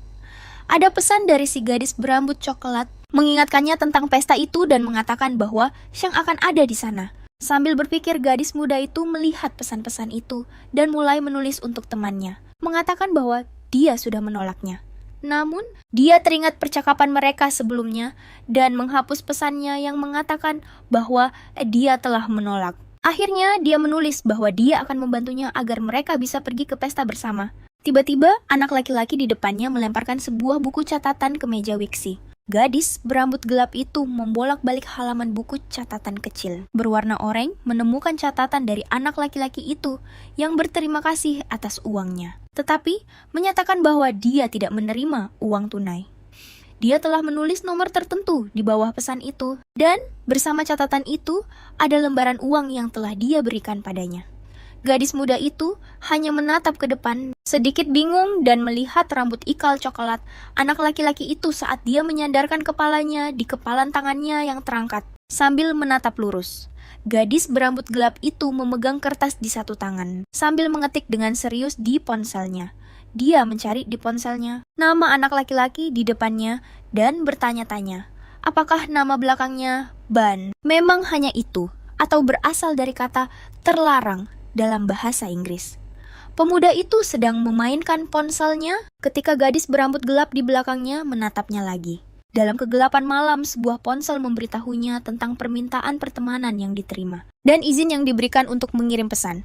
Ada pesan dari si gadis berambut coklat mengingatkannya tentang pesta itu dan mengatakan bahwa Shang akan ada di sana. Sambil berpikir, gadis muda itu melihat pesan-pesan itu dan mulai menulis untuk temannya, mengatakan bahwa dia sudah menolaknya. Namun, dia teringat percakapan mereka sebelumnya dan menghapus pesannya yang mengatakan bahwa dia telah menolak. Akhirnya, dia menulis bahwa dia akan membantunya agar mereka bisa pergi ke pesta bersama. Tiba-tiba, anak laki-laki di depannya melemparkan sebuah buku catatan ke meja Wixi. Gadis berambut gelap itu membolak-balik halaman buku catatan kecil berwarna oranye menemukan catatan dari anak laki-laki itu yang berterima kasih atas uangnya. Tetapi menyatakan bahwa dia tidak menerima uang tunai. Dia telah menulis nomor tertentu di bawah pesan itu dan bersama catatan itu ada lembaran uang yang telah dia berikan padanya. Gadis muda itu hanya menatap ke depan, sedikit bingung dan melihat rambut ikal coklat anak laki-laki itu saat dia menyandarkan kepalanya di kepalan tangannya yang terangkat, sambil menatap lurus. Gadis berambut gelap itu memegang kertas di satu tangan, sambil mengetik dengan serius di ponselnya. Dia mencari di ponselnya nama anak laki-laki di depannya dan bertanya-tanya, apakah nama belakangnya Ban memang hanya itu, atau berasal dari kata terlarang dalam bahasa Inggris. Pemuda itu sedang memainkan ponselnya ketika gadis berambut gelap di belakangnya menatapnya lagi. Dalam kegelapan malam, sebuah ponsel memberitahunya tentang permintaan pertemanan yang diterima dan izin yang diberikan untuk mengirim pesan.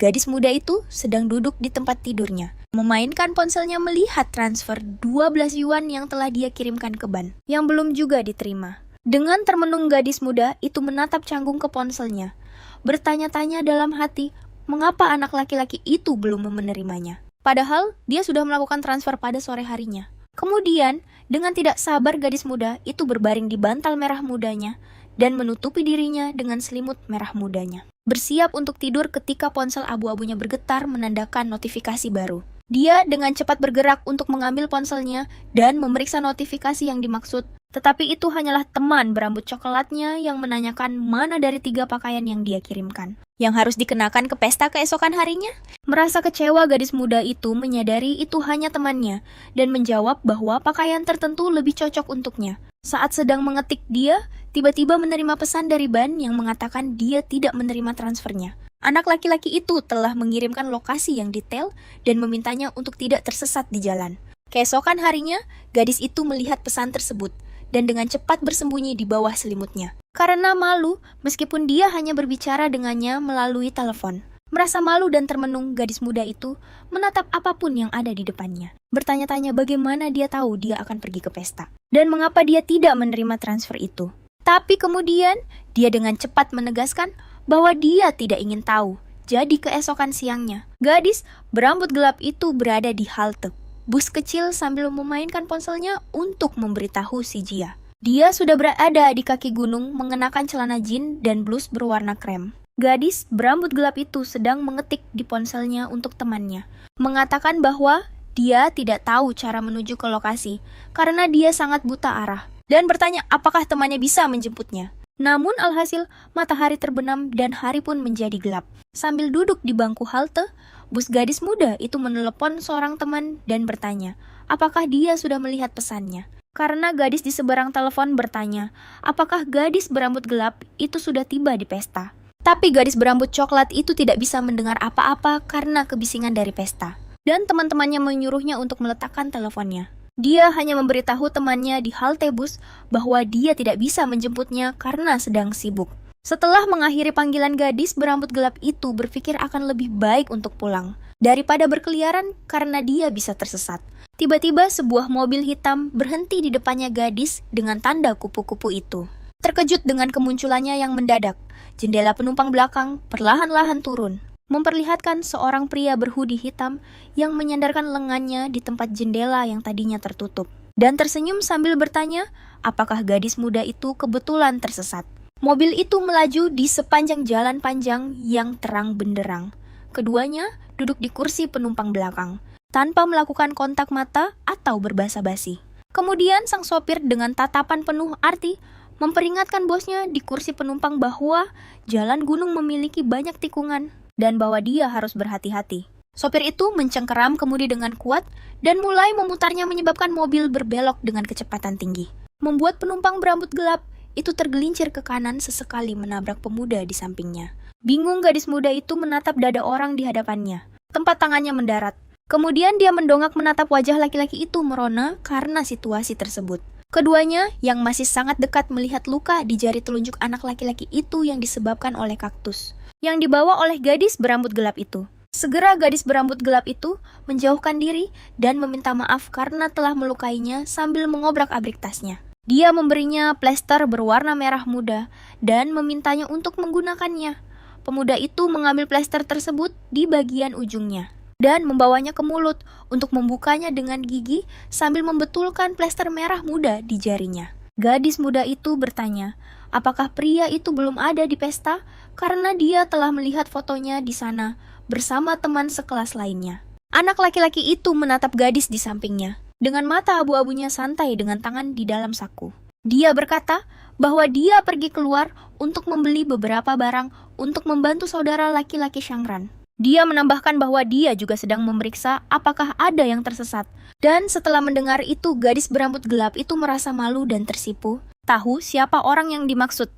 Gadis muda itu sedang duduk di tempat tidurnya, memainkan ponselnya melihat transfer 12 yuan yang telah dia kirimkan ke Ban, yang belum juga diterima. Dengan termenung gadis muda itu menatap canggung ke ponselnya, bertanya-tanya dalam hati, mengapa anak laki-laki itu belum menerimanya? Padahal dia sudah melakukan transfer pada sore harinya. Kemudian, dengan tidak sabar gadis muda itu berbaring di bantal merah mudanya dan menutupi dirinya dengan selimut merah mudanya. Bersiap untuk tidur ketika ponsel abu-abunya bergetar menandakan notifikasi baru. Dia dengan cepat bergerak untuk mengambil ponselnya dan memeriksa notifikasi yang dimaksud. Tetapi itu hanyalah teman berambut coklatnya yang menanyakan mana dari 3 pakaian yang dia kirimkan, yang harus dikenakan ke pesta keesokan harinya. Merasa kecewa, gadis muda itu menyadari itu hanya temannya dan menjawab bahwa pakaian tertentu lebih cocok untuknya. Saat sedang mengetik dia, tiba-tiba menerima pesan dari Ban yang mengatakan dia tidak menerima transfernya. Anak laki-laki itu telah mengirimkan lokasi yang detail dan memintanya untuk tidak tersesat di jalan. Keesokan harinya, gadis itu melihat pesan tersebut dan dengan cepat bersembunyi di bawah selimutnya. Karena malu, meskipun dia hanya berbicara dengannya melalui telepon. Merasa malu dan termenung, gadis muda itu menatap apapun yang ada di depannya. Bertanya-tanya bagaimana dia tahu dia akan pergi ke pesta, dan mengapa dia tidak menerima transfer itu. Tapi kemudian, dia dengan cepat menegaskan bahwa dia tidak ingin tahu. Jadi keesokan siangnya, gadis berambut gelap itu berada di halte bus kecil sambil memainkan ponselnya untuk memberitahu si Jia. Dia sudah berada di kaki gunung mengenakan celana jin dan blus berwarna krem. Gadis berambut gelap itu sedang mengetik di ponselnya untuk temannya, mengatakan bahwa dia tidak tahu cara menuju ke lokasi karena dia sangat buta arah, dan bertanya apakah temannya bisa menjemputnya. Namun alhasil matahari terbenam dan hari pun menjadi gelap. Sambil duduk di bangku halte, bus gadis muda itu menelepon seorang teman dan bertanya, apakah dia sudah melihat pesannya. Karena gadis di seberang telepon bertanya, apakah gadis berambut gelap itu sudah tiba di pesta. Tapi gadis berambut coklat itu tidak bisa mendengar apa-apa karena kebisingan dari pesta. Dan teman-temannya menyuruhnya untuk meletakkan teleponnya. Dia hanya memberitahu temannya di halte bus bahwa dia tidak bisa menjemputnya karena sedang sibuk. Setelah mengakhiri panggilan, gadis berambut gelap itu berpikir akan lebih baik untuk pulang daripada berkeliaran karena dia bisa tersesat. Tiba-tiba sebuah mobil hitam berhenti di depannya gadis dengan tanda kupu-kupu itu. Terkejut dengan kemunculannya yang mendadak, jendela penumpang belakang perlahan-lahan turun, memperlihatkan seorang pria berhoodie hitam yang menyandarkan lengannya di tempat jendela yang tadinya tertutup, dan tersenyum sambil bertanya, apakah gadis muda itu kebetulan tersesat. Mobil itu melaju di sepanjang jalan panjang yang terang benderang. Keduanya duduk di kursi penumpang belakang, tanpa melakukan kontak mata atau berbasa-basi. Kemudian sang sopir dengan tatapan penuh arti memperingatkan bosnya di kursi penumpang bahwa jalan gunung memiliki banyak tikungan dan bahwa dia harus berhati-hati. Sopir itu mencengkeram kemudi dengan kuat dan mulai memutarnya menyebabkan mobil berbelok dengan kecepatan tinggi. Membuat penumpang berambut gelap itu tergelincir ke kanan sesekali menabrak pemuda di sampingnya. Bingung, gadis muda itu menatap dada orang di hadapannya, tempat tangannya mendarat. Kemudian dia mendongak menatap wajah laki-laki itu merona karena situasi tersebut. Keduanya yang masih sangat dekat melihat luka di jari telunjuk anak laki-laki itu yang disebabkan oleh kaktus yang dibawa oleh gadis berambut gelap itu. Segera gadis berambut gelap itu menjauhkan diri dan meminta maaf karena telah melukainya sambil mengobrak-abrik tasnya. Dia memberinya plester berwarna merah muda dan memintanya untuk menggunakannya. Pemuda itu mengambil plester tersebut di bagian ujungnya dan membawanya ke mulut untuk membukanya dengan gigi sambil membetulkan plester merah muda di jarinya. Gadis muda itu bertanya, apakah pria itu belum ada di pesta karena dia telah melihat fotonya di sana bersama teman sekelas lainnya. Anak laki-laki itu menatap gadis di sampingnya dengan mata abu-abunya santai dengan tangan di dalam saku. Dia berkata bahwa dia pergi keluar untuk membeli beberapa barang untuk membantu saudara laki-laki Shangran. Dia menambahkan bahwa dia juga sedang memeriksa apakah ada yang tersesat. Dan setelah mendengar itu, gadis berambut gelap itu merasa malu dan tersipu. Tahu siapa orang yang dimaksud.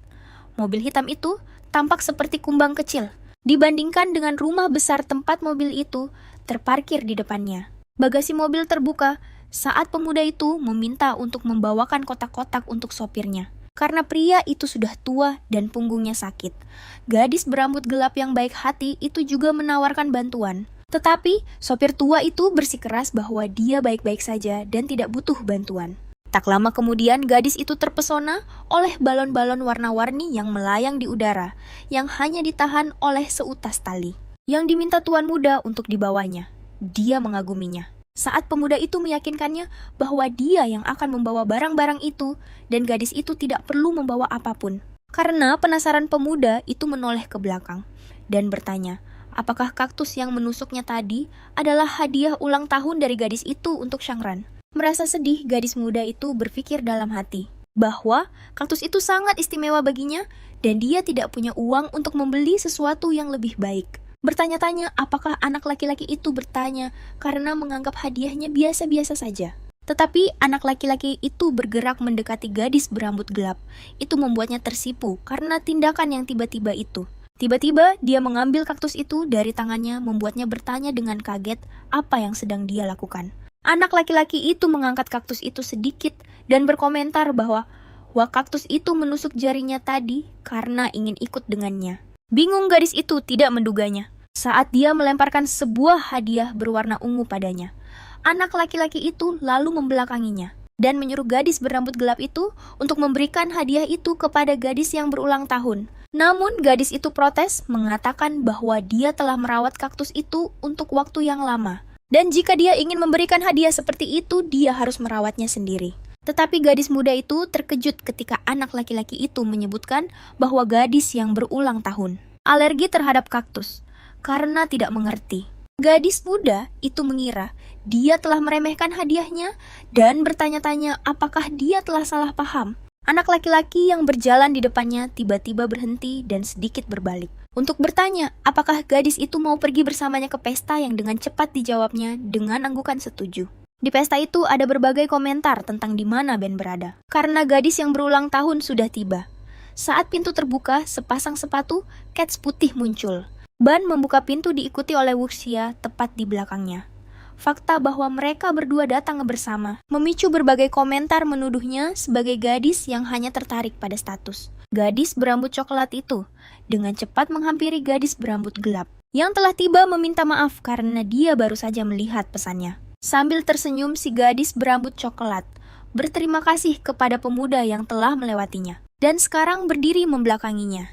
Mobil hitam itu tampak seperti kumbang kecil dibandingkan dengan rumah besar tempat mobil itu terparkir di depannya. Bagasi mobil terbuka saat pemuda itu meminta untuk membawakan kotak-kotak untuk sopirnya. Karena pria itu sudah tua dan punggungnya sakit. Gadis berambut gelap yang baik hati itu juga menawarkan bantuan. Tetapi sopir tua itu bersikeras bahwa dia baik-baik saja dan tidak butuh bantuan. Tak lama kemudian gadis itu terpesona oleh balon-balon warna-warni yang melayang di udara, yang hanya ditahan oleh seutas tali, yang diminta tuan muda untuk dibawanya. Dia mengaguminya. Saat pemuda itu meyakinkannya bahwa dia yang akan membawa barang-barang itu dan gadis itu tidak perlu membawa apapun. Karena penasaran pemuda itu menoleh ke belakang dan bertanya, apakah kaktus yang menusuknya tadi adalah hadiah ulang tahun dari gadis itu untuk Shangran. Merasa sedih, gadis muda itu berpikir dalam hati bahwa kaktus itu sangat istimewa baginya dan dia tidak punya uang untuk membeli sesuatu yang lebih baik. Bertanya-tanya apakah anak laki-laki itu bertanya karena menganggap hadiahnya biasa-biasa saja. Tetapi anak laki-laki itu bergerak mendekati gadis berambut gelap. Itu membuatnya tersipu karena tindakan yang tiba-tiba itu. Tiba-tiba dia mengambil kaktus itu dari tangannya, membuatnya bertanya dengan kaget apa yang sedang dia lakukan. Anak laki-laki itu mengangkat kaktus itu sedikit dan berkomentar bahwa kaktus itu menusuk jarinya tadi karena ingin ikut dengannya. Bingung gadis itu tidak menduganya saat dia melemparkan sebuah hadiah berwarna ungu padanya. Anak laki-laki itu lalu membelakanginya dan menyuruh gadis berambut gelap itu untuk memberikan hadiah itu kepada gadis yang berulang tahun. Namun gadis itu protes, mengatakan bahwa dia telah merawat kaktus itu untuk waktu yang lama. Dan jika dia ingin memberikan hadiah seperti itu, dia harus merawatnya sendiri. Tetapi gadis muda itu terkejut ketika anak laki-laki itu menyebutkan bahwa gadis yang berulang tahun alergi terhadap kaktus karena tidak mengerti. Gadis muda itu mengira dia telah meremehkan hadiahnya dan bertanya-tanya apakah dia telah salah paham. Anak laki-laki yang berjalan di depannya tiba-tiba berhenti dan sedikit berbalik untuk bertanya apakah gadis itu mau pergi bersamanya ke pesta, yang dengan cepat dijawabnya dengan anggukan setuju. Di pesta itu ada berbagai komentar tentang di mana Ben berada, karena gadis yang berulang tahun sudah tiba. Saat pintu terbuka, sepasang sepatu kets putih muncul. Ban membuka pintu diikuti oleh Wuxia tepat di belakangnya. Fakta bahwa mereka berdua datang bersama memicu berbagai komentar menuduhnya sebagai gadis yang hanya tertarik pada status. Gadis berambut coklat itu dengan cepat menghampiri gadis berambut gelap yang telah tiba meminta maaf karena dia baru saja melihat pesannya. Sambil tersenyum, si gadis berambut coklat berterima kasih kepada pemuda yang telah melewatinya dan sekarang berdiri membelakanginya.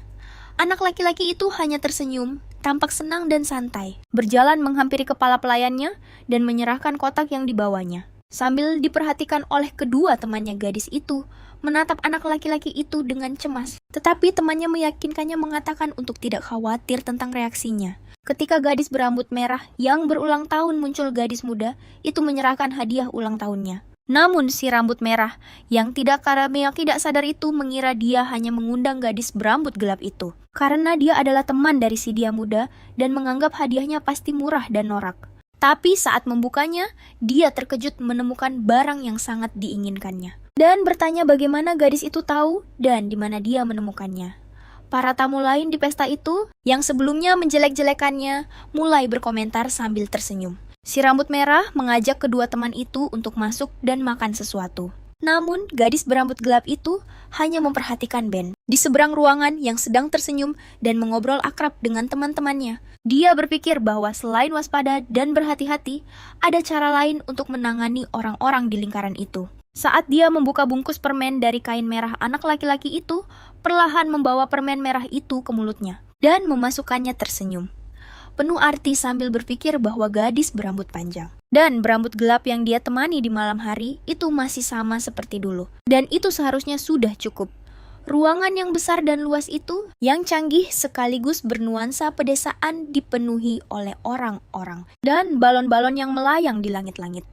Anak laki-laki itu hanya tersenyum, tampak senang dan santai, berjalan menghampiri kepala pelayannya dan menyerahkan kotak yang dibawanya. Sambil diperhatikan oleh kedua temannya, gadis itu menatap anak laki-laki itu dengan cemas. Tetapi temannya meyakinkannya, mengatakan untuk tidak khawatir tentang reaksinya. Ketika gadis berambut merah yang berulang tahun muncul, gadis muda itu menyerahkan hadiah ulang tahunnya. Namun si rambut merah yang tidak sadar itu mengira dia hanya mengundang gadis berambut gelap itu karena dia adalah teman dari si dia muda dan menganggap hadiahnya pasti murah dan norak. Tapi saat membukanya, dia terkejut menemukan barang yang sangat diinginkannya dan bertanya bagaimana gadis itu tahu dan di mana dia menemukannya. Para tamu lain di pesta itu yang sebelumnya menjelek-jelekannya mulai berkomentar sambil tersenyum. Si rambut merah mengajak kedua teman itu untuk masuk dan makan sesuatu. Namun, gadis berambut gelap itu hanya memperhatikan Ben di seberang ruangan yang sedang tersenyum dan mengobrol akrab dengan teman-temannya. Dia berpikir bahwa selain waspada dan berhati-hati, ada cara lain untuk menangani orang-orang di lingkaran itu. Saat dia membuka bungkus permen dari kain merah, anak laki-laki itu perlahan membawa permen merah itu ke mulutnya dan memasukkannya tersenyum penuh arti sambil berpikir bahwa gadis berambut panjang dan berambut gelap yang dia temani di malam hari itu masih sama seperti dulu. Dan itu seharusnya sudah cukup. Ruangan yang besar dan luas itu, yang canggih sekaligus bernuansa pedesaan, dipenuhi oleh orang-orang dan balon-balon yang melayang di langit-langit.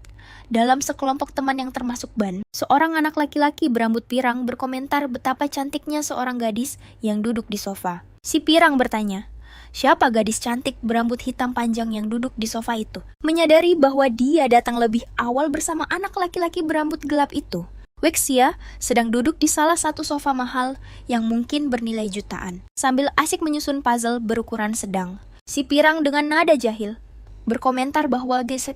Dalam sekelompok teman yang termasuk Ban, seorang anak laki-laki berambut pirang berkomentar betapa cantiknya seorang gadis yang duduk di sofa. Si pirang bertanya, siapa gadis cantik berambut hitam panjang yang duduk di sofa itu? Menyadari bahwa dia datang lebih awal bersama anak laki-laki berambut gelap itu, Wexia sedang duduk di salah satu sofa mahal yang mungkin bernilai jutaan, sambil asik menyusun puzzle berukuran sedang. Si pirang dengan nada jahil berkomentar bahwa gadis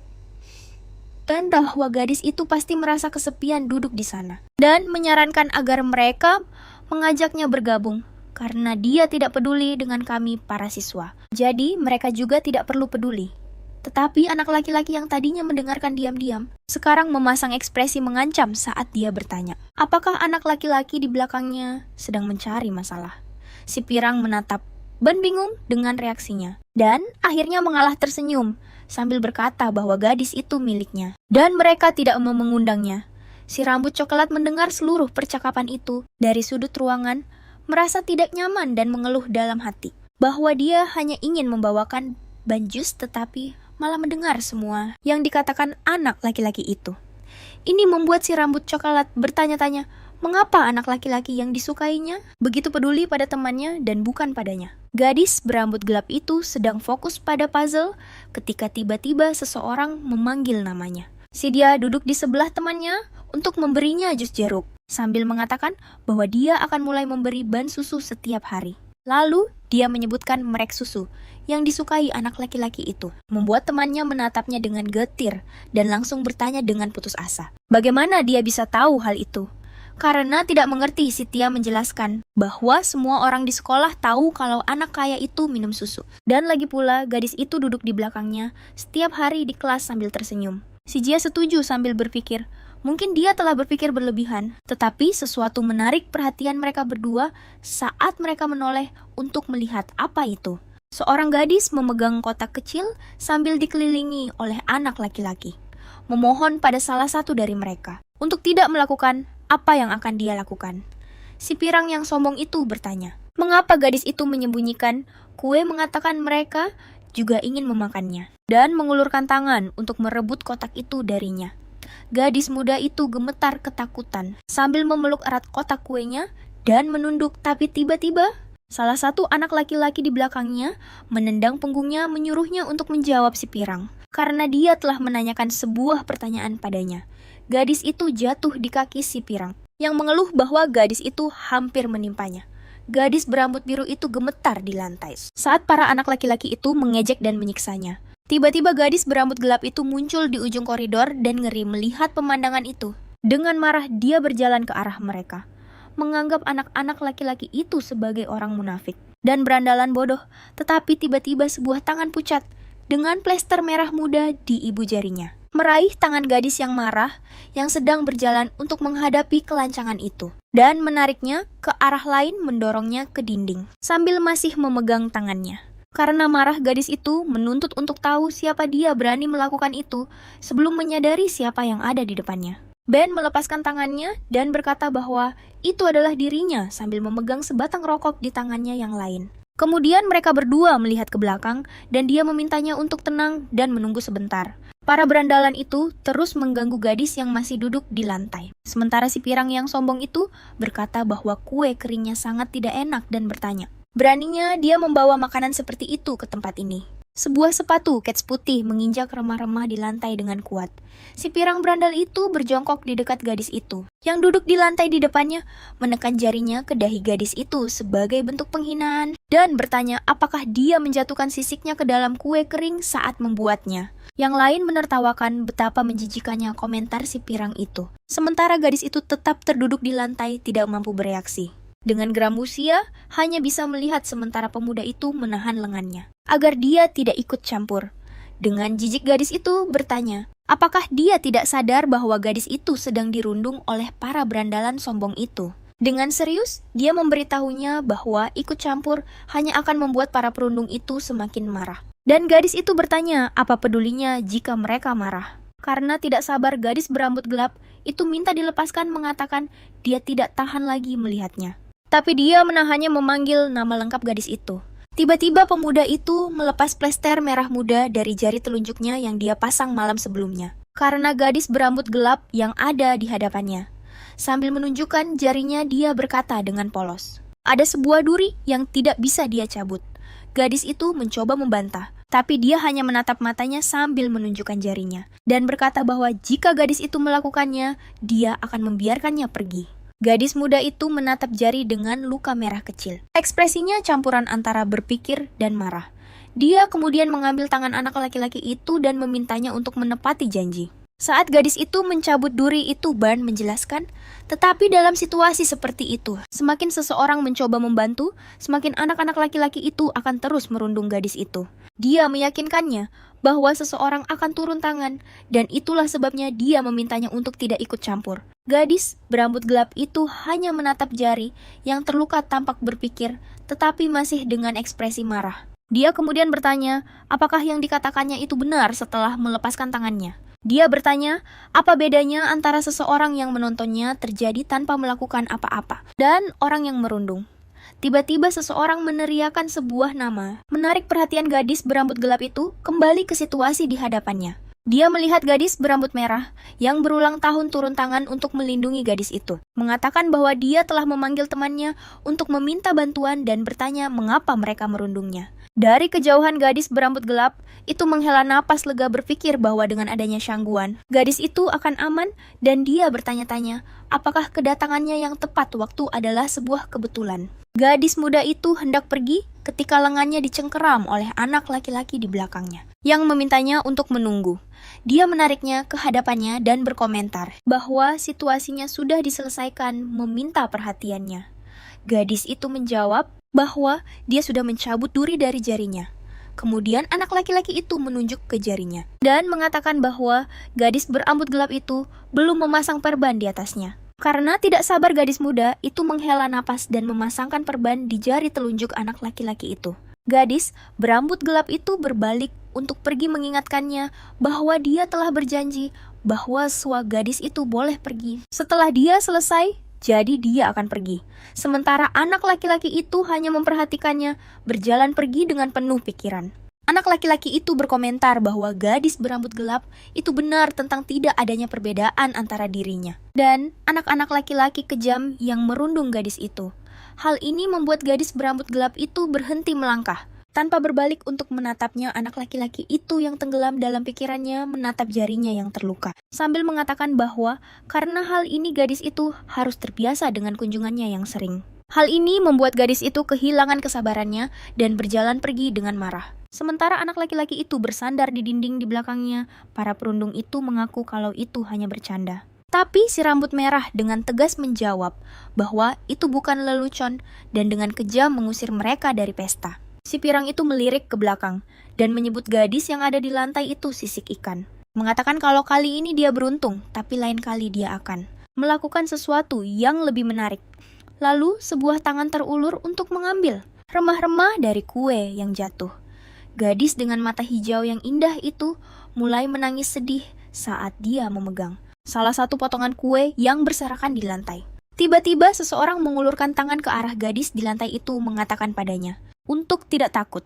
itu pasti merasa kesepian duduk di sana, dan menyarankan agar mereka mengajaknya bergabung. Karena dia tidak peduli dengan kami para siswa. Jadi mereka juga tidak perlu peduli. Tetapi anak laki-laki yang tadinya mendengarkan diam-diam, sekarang memasang ekspresi mengancam saat dia bertanya, apakah anak laki-laki di belakangnya sedang mencari masalah? Si pirang menatap Ban bingung dengan reaksinya, dan akhirnya mengalah tersenyum, sambil berkata bahwa gadis itu miliknya, dan mereka tidak mau mengundangnya. Si rambut coklat mendengar seluruh percakapan itu dari sudut ruangan, merasa tidak nyaman dan mengeluh dalam hati bahwa dia hanya ingin membawakan banjus tetapi malah mendengar semua yang dikatakan anak laki-laki itu. Ini membuat si rambut coklat bertanya-tanya mengapa anak laki-laki yang disukainya begitu peduli pada temannya dan bukan padanya. Gadis berambut gelap itu sedang fokus pada puzzle ketika tiba-tiba seseorang memanggil namanya. Si dia duduk di sebelah temannya untuk memberinya jus jeruk, sambil mengatakan bahwa dia akan mulai memberi ban susu setiap hari. Lalu, dia menyebutkan merek susu yang disukai anak laki-laki itu, membuat temannya menatapnya dengan getir dan langsung bertanya dengan putus asa. Bagaimana dia bisa tahu hal itu? Karena tidak mengerti, Sitiya menjelaskan bahwa semua orang di sekolah tahu kalau anak kaya itu minum susu. Dan lagi pula, gadis itu duduk di belakangnya setiap hari di kelas sambil tersenyum. Si Jia setuju sambil berpikir, mungkin dia telah berpikir berlebihan, tetapi sesuatu menarik perhatian mereka berdua saat mereka menoleh untuk melihat apa itu. Seorang gadis memegang kotak kecil sambil dikelilingi oleh anak laki-laki, memohon pada salah satu dari mereka untuk tidak melakukan apa yang akan dia lakukan. Si pirang yang sombong itu bertanya, mengapa gadis itu menyembunyikan kue, mengatakan mereka juga ingin memakannya, dan mengulurkan tangan untuk merebut kotak itu darinya. Gadis muda itu gemetar ketakutan sambil memeluk erat kotak kuenya dan menunduk, tapi tiba-tiba salah satu anak laki-laki di belakangnya menendang punggungnya menyuruhnya untuk menjawab si pirang. Karena dia telah menanyakan sebuah pertanyaan padanya. Gadis itu jatuh di kaki si pirang yang mengeluh bahwa gadis itu hampir menimpanya. Gadis berambut biru itu gemetar di lantai saat para anak laki-laki itu mengejek dan menyiksanya. Tiba-tiba gadis berambut gelap itu muncul di ujung koridor dan ngeri melihat pemandangan itu. Dengan marah dia berjalan ke arah mereka, menganggap anak-anak laki-laki itu sebagai orang munafik dan berandalan bodoh. Tetapi tiba-tiba sebuah tangan pucat dengan plester merah muda di ibu jarinya meraih tangan gadis yang marah yang sedang berjalan untuk menghadapi kelancangan itu dan menariknya ke arah lain, mendorongnya ke dinding sambil masih memegang tangannya. Karena marah, gadis itu menuntut untuk tahu siapa dia berani melakukan itu sebelum menyadari siapa yang ada di depannya. Ben melepaskan tangannya dan berkata bahwa itu adalah dirinya sambil memegang sebatang rokok di tangannya yang lain. Kemudian mereka berdua melihat ke belakang dan dia memintanya untuk tenang dan menunggu sebentar. Para berandalan itu terus mengganggu gadis yang masih duduk di lantai. Sementara si pirang yang sombong itu berkata bahwa kue keringnya sangat tidak enak dan bertanya, beraninya dia membawa makanan seperti itu ke tempat ini. Sebuah sepatu kets putih menginjak remah-remah di lantai dengan kuat. Si pirang berandal itu berjongkok di dekat gadis itu, yang duduk di lantai di depannya, menekan jarinya ke dahi gadis itu sebagai bentuk penghinaan, dan bertanya apakah dia menjatuhkan sisiknya ke dalam kue kering saat membuatnya. Yang lain menertawakan betapa menjijikannya komentar si pirang itu. Sementara gadis itu tetap terduduk di lantai, tidak mampu bereaksi. Dengan geram usia, hanya bisa melihat sementara pemuda itu menahan lengannya, agar dia tidak ikut campur. Dengan jijik gadis itu bertanya, apakah dia tidak sadar bahwa gadis itu sedang dirundung oleh para berandalan sombong itu. Dengan serius, dia memberitahunya bahwa ikut campur hanya akan membuat para perundung itu semakin marah. Dan gadis itu bertanya apa pedulinya jika mereka marah. Karena tidak sabar, gadis berambut gelap itu minta dilepaskan, mengatakan dia tidak tahan lagi melihatnya. Tapi dia menahannya memanggil nama lengkap gadis itu. Tiba-tiba pemuda itu melepas plester merah muda dari jari telunjuknya yang dia pasang malam sebelumnya. Karena gadis berambut gelap yang ada di hadapannya. Sambil menunjukkan jarinya, dia berkata dengan polos, ada sebuah duri yang tidak bisa dia cabut. Gadis itu mencoba membantah, tapi dia hanya menatap matanya sambil menunjukkan jarinya. Dan berkata bahwa jika gadis itu melakukannya, dia akan membiarkannya pergi. Gadis muda itu menatap jari dengan luka merah kecil. Ekspresinya campuran antara berpikir dan marah. Dia kemudian mengambil tangan anak laki-laki itu dan memintanya untuk menepati janji. Saat gadis itu mencabut duri itu, Barn menjelaskan, tetapi dalam situasi seperti itu, semakin seseorang mencoba membantu, semakin anak-anak laki-laki itu akan terus merundung gadis itu. Dia meyakinkannya bahwa seseorang akan turun tangan, dan itulah sebabnya dia memintanya untuk tidak ikut campur. Gadis berambut gelap itu hanya menatap jari yang terluka, tampak berpikir, tetapi masih dengan ekspresi marah. Dia kemudian bertanya, apakah yang dikatakannya itu benar setelah melepaskan tangannya. Dia bertanya, apa bedanya antara seseorang yang menontonnya terjadi tanpa melakukan apa-apa dan orang yang merundung. Tiba-tiba seseorang meneriakkan sebuah nama, menarik perhatian gadis berambut gelap itu kembali ke situasi di hadapannya. Dia melihat gadis berambut merah yang berulang tahun turun tangan untuk melindungi gadis itu, mengatakan bahwa dia telah memanggil temannya untuk meminta bantuan dan bertanya mengapa mereka merundungnya. Dari kejauhan gadis berambut gelap itu menghela napas lega, berpikir bahwa dengan adanya Shangguan, gadis itu akan aman, dan dia bertanya-tanya apakah kedatangannya yang tepat waktu adalah sebuah kebetulan. Gadis muda itu hendak pergi ketika lengannya dicengkeram oleh anak laki-laki di belakangnya, yang memintanya untuk menunggu. Dia menariknya ke hadapannya dan berkomentar bahwa situasinya sudah diselesaikan, meminta perhatiannya. Gadis itu menjawab bahwa dia sudah mencabut duri dari jarinya. Kemudian anak laki-laki itu menunjuk ke jarinya dan mengatakan bahwa gadis berambut gelap itu belum memasang perban di atasnya. Karena tidak sabar, gadis muda itu menghela napas dan memasangkan perban di jari telunjuk anak laki-laki itu. Gadis berambut gelap itu berbalik untuk pergi mengingatkannya bahwa dia telah berjanji bahwa gadis itu boleh pergi. Setelah dia selesai, jadi dia akan pergi. Sementara anak laki-laki itu hanya memperhatikannya berjalan pergi dengan penuh pikiran. Anak laki-laki itu berkomentar bahwa gadis berambut gelap itu benar tentang tidak adanya perbedaan antara dirinya dan anak-anak laki-laki kejam yang merundung gadis itu. Hal ini membuat gadis berambut gelap itu berhenti melangkah, tanpa berbalik untuk menatapnya. Anak laki-laki itu yang tenggelam dalam pikirannya menatap jarinya yang terluka, sambil mengatakan bahwa karena hal ini gadis itu harus terbiasa dengan kunjungannya yang sering. Hal ini membuat gadis itu kehilangan kesabarannya dan berjalan pergi dengan marah. Sementara anak laki-laki itu bersandar di dinding di belakangnya, para perundung itu mengaku kalau itu hanya bercanda. Tapi si rambut merah dengan tegas menjawab bahwa itu bukan lelucon dan dengan kejam mengusir mereka dari pesta. Si pirang itu melirik ke belakang dan menyebut gadis yang ada di lantai itu sisik ikan. Mengatakan kalau kali ini dia beruntung, tapi lain kali dia akan melakukan sesuatu yang lebih menarik. Lalu sebuah tangan terulur untuk mengambil remah-remah dari kue yang jatuh. Gadis dengan mata hijau yang indah itu mulai menangis sedih saat dia memegang salah satu potongan kue yang berserakan di lantai. Tiba-tiba seseorang mengulurkan tangan ke arah gadis di lantai itu, mengatakan padanya untuk tidak takut.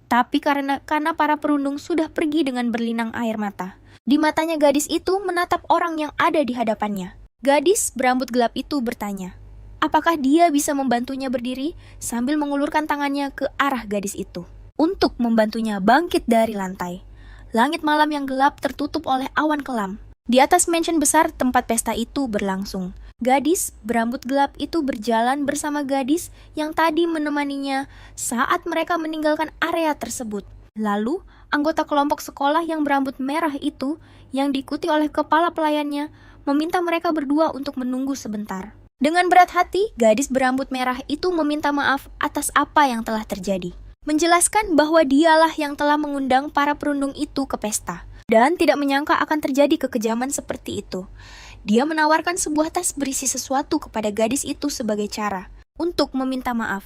Tapi karena para perundung sudah pergi dengan berlinang air mata. Di matanya gadis itu menatap orang yang ada di hadapannya. Gadis berambut gelap itu bertanya, apakah dia bisa membantunya berdiri, sambil mengulurkan tangannya ke arah gadis itu untuk membantunya bangkit dari lantai. Langit malam yang gelap tertutup oleh awan kelam. Di atas mansion besar tempat pesta itu berlangsung. Gadis berambut gelap itu berjalan bersama gadis yang tadi menemaninya saat mereka meninggalkan area tersebut. Lalu, anggota kelompok sekolah yang berambut merah itu, yang diikuti oleh kepala pelayannya, meminta mereka berdua untuk menunggu sebentar. Dengan berat hati, gadis berambut merah itu meminta maaf atas apa yang telah terjadi. menjelaskan bahwa dialah yang telah mengundang para perundung itu ke pesta, dan tidak menyangka akan terjadi kekejaman seperti itu. Dia menawarkan sebuah tas berisi sesuatu kepada gadis itu sebagai cara untuk meminta maaf.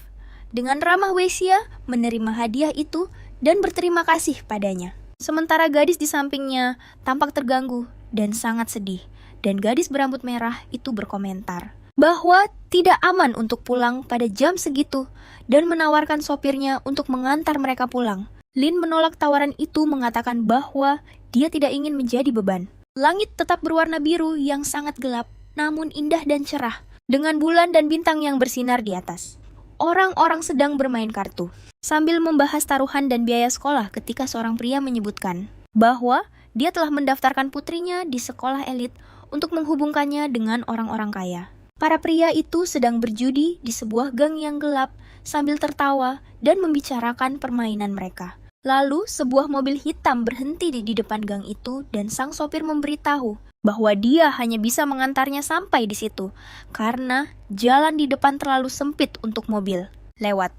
Dengan ramah Wexia menerima hadiah itu dan berterima kasih padanya. Sementara gadis di sampingnya tampak terganggu dan sangat sedih, dan gadis berambut merah itu berkomentar bahwa tidak aman untuk pulang pada jam segitu dan menawarkan sopirnya untuk mengantar mereka pulang. Lin menolak tawaran itu, mengatakan bahwa dia tidak ingin menjadi beban. Langit tetap berwarna biru yang sangat gelap, namun indah dan cerah, dengan bulan dan bintang yang bersinar di atas. Orang-orang sedang bermain kartu, sambil membahas taruhan dan biaya sekolah ketika seorang pria menyebutkan bahwa dia telah mendaftarkan putrinya di sekolah elit untuk menghubungkannya dengan orang-orang kaya. Para pria itu sedang berjudi di sebuah gang yang gelap sambil tertawa dan membicarakan permainan mereka. Lalu sebuah mobil hitam berhenti di depan gang itu dan sang sopir memberitahu bahwa dia hanya bisa mengantarnya sampai di situ karena jalan di depan terlalu sempit untuk mobil lewat.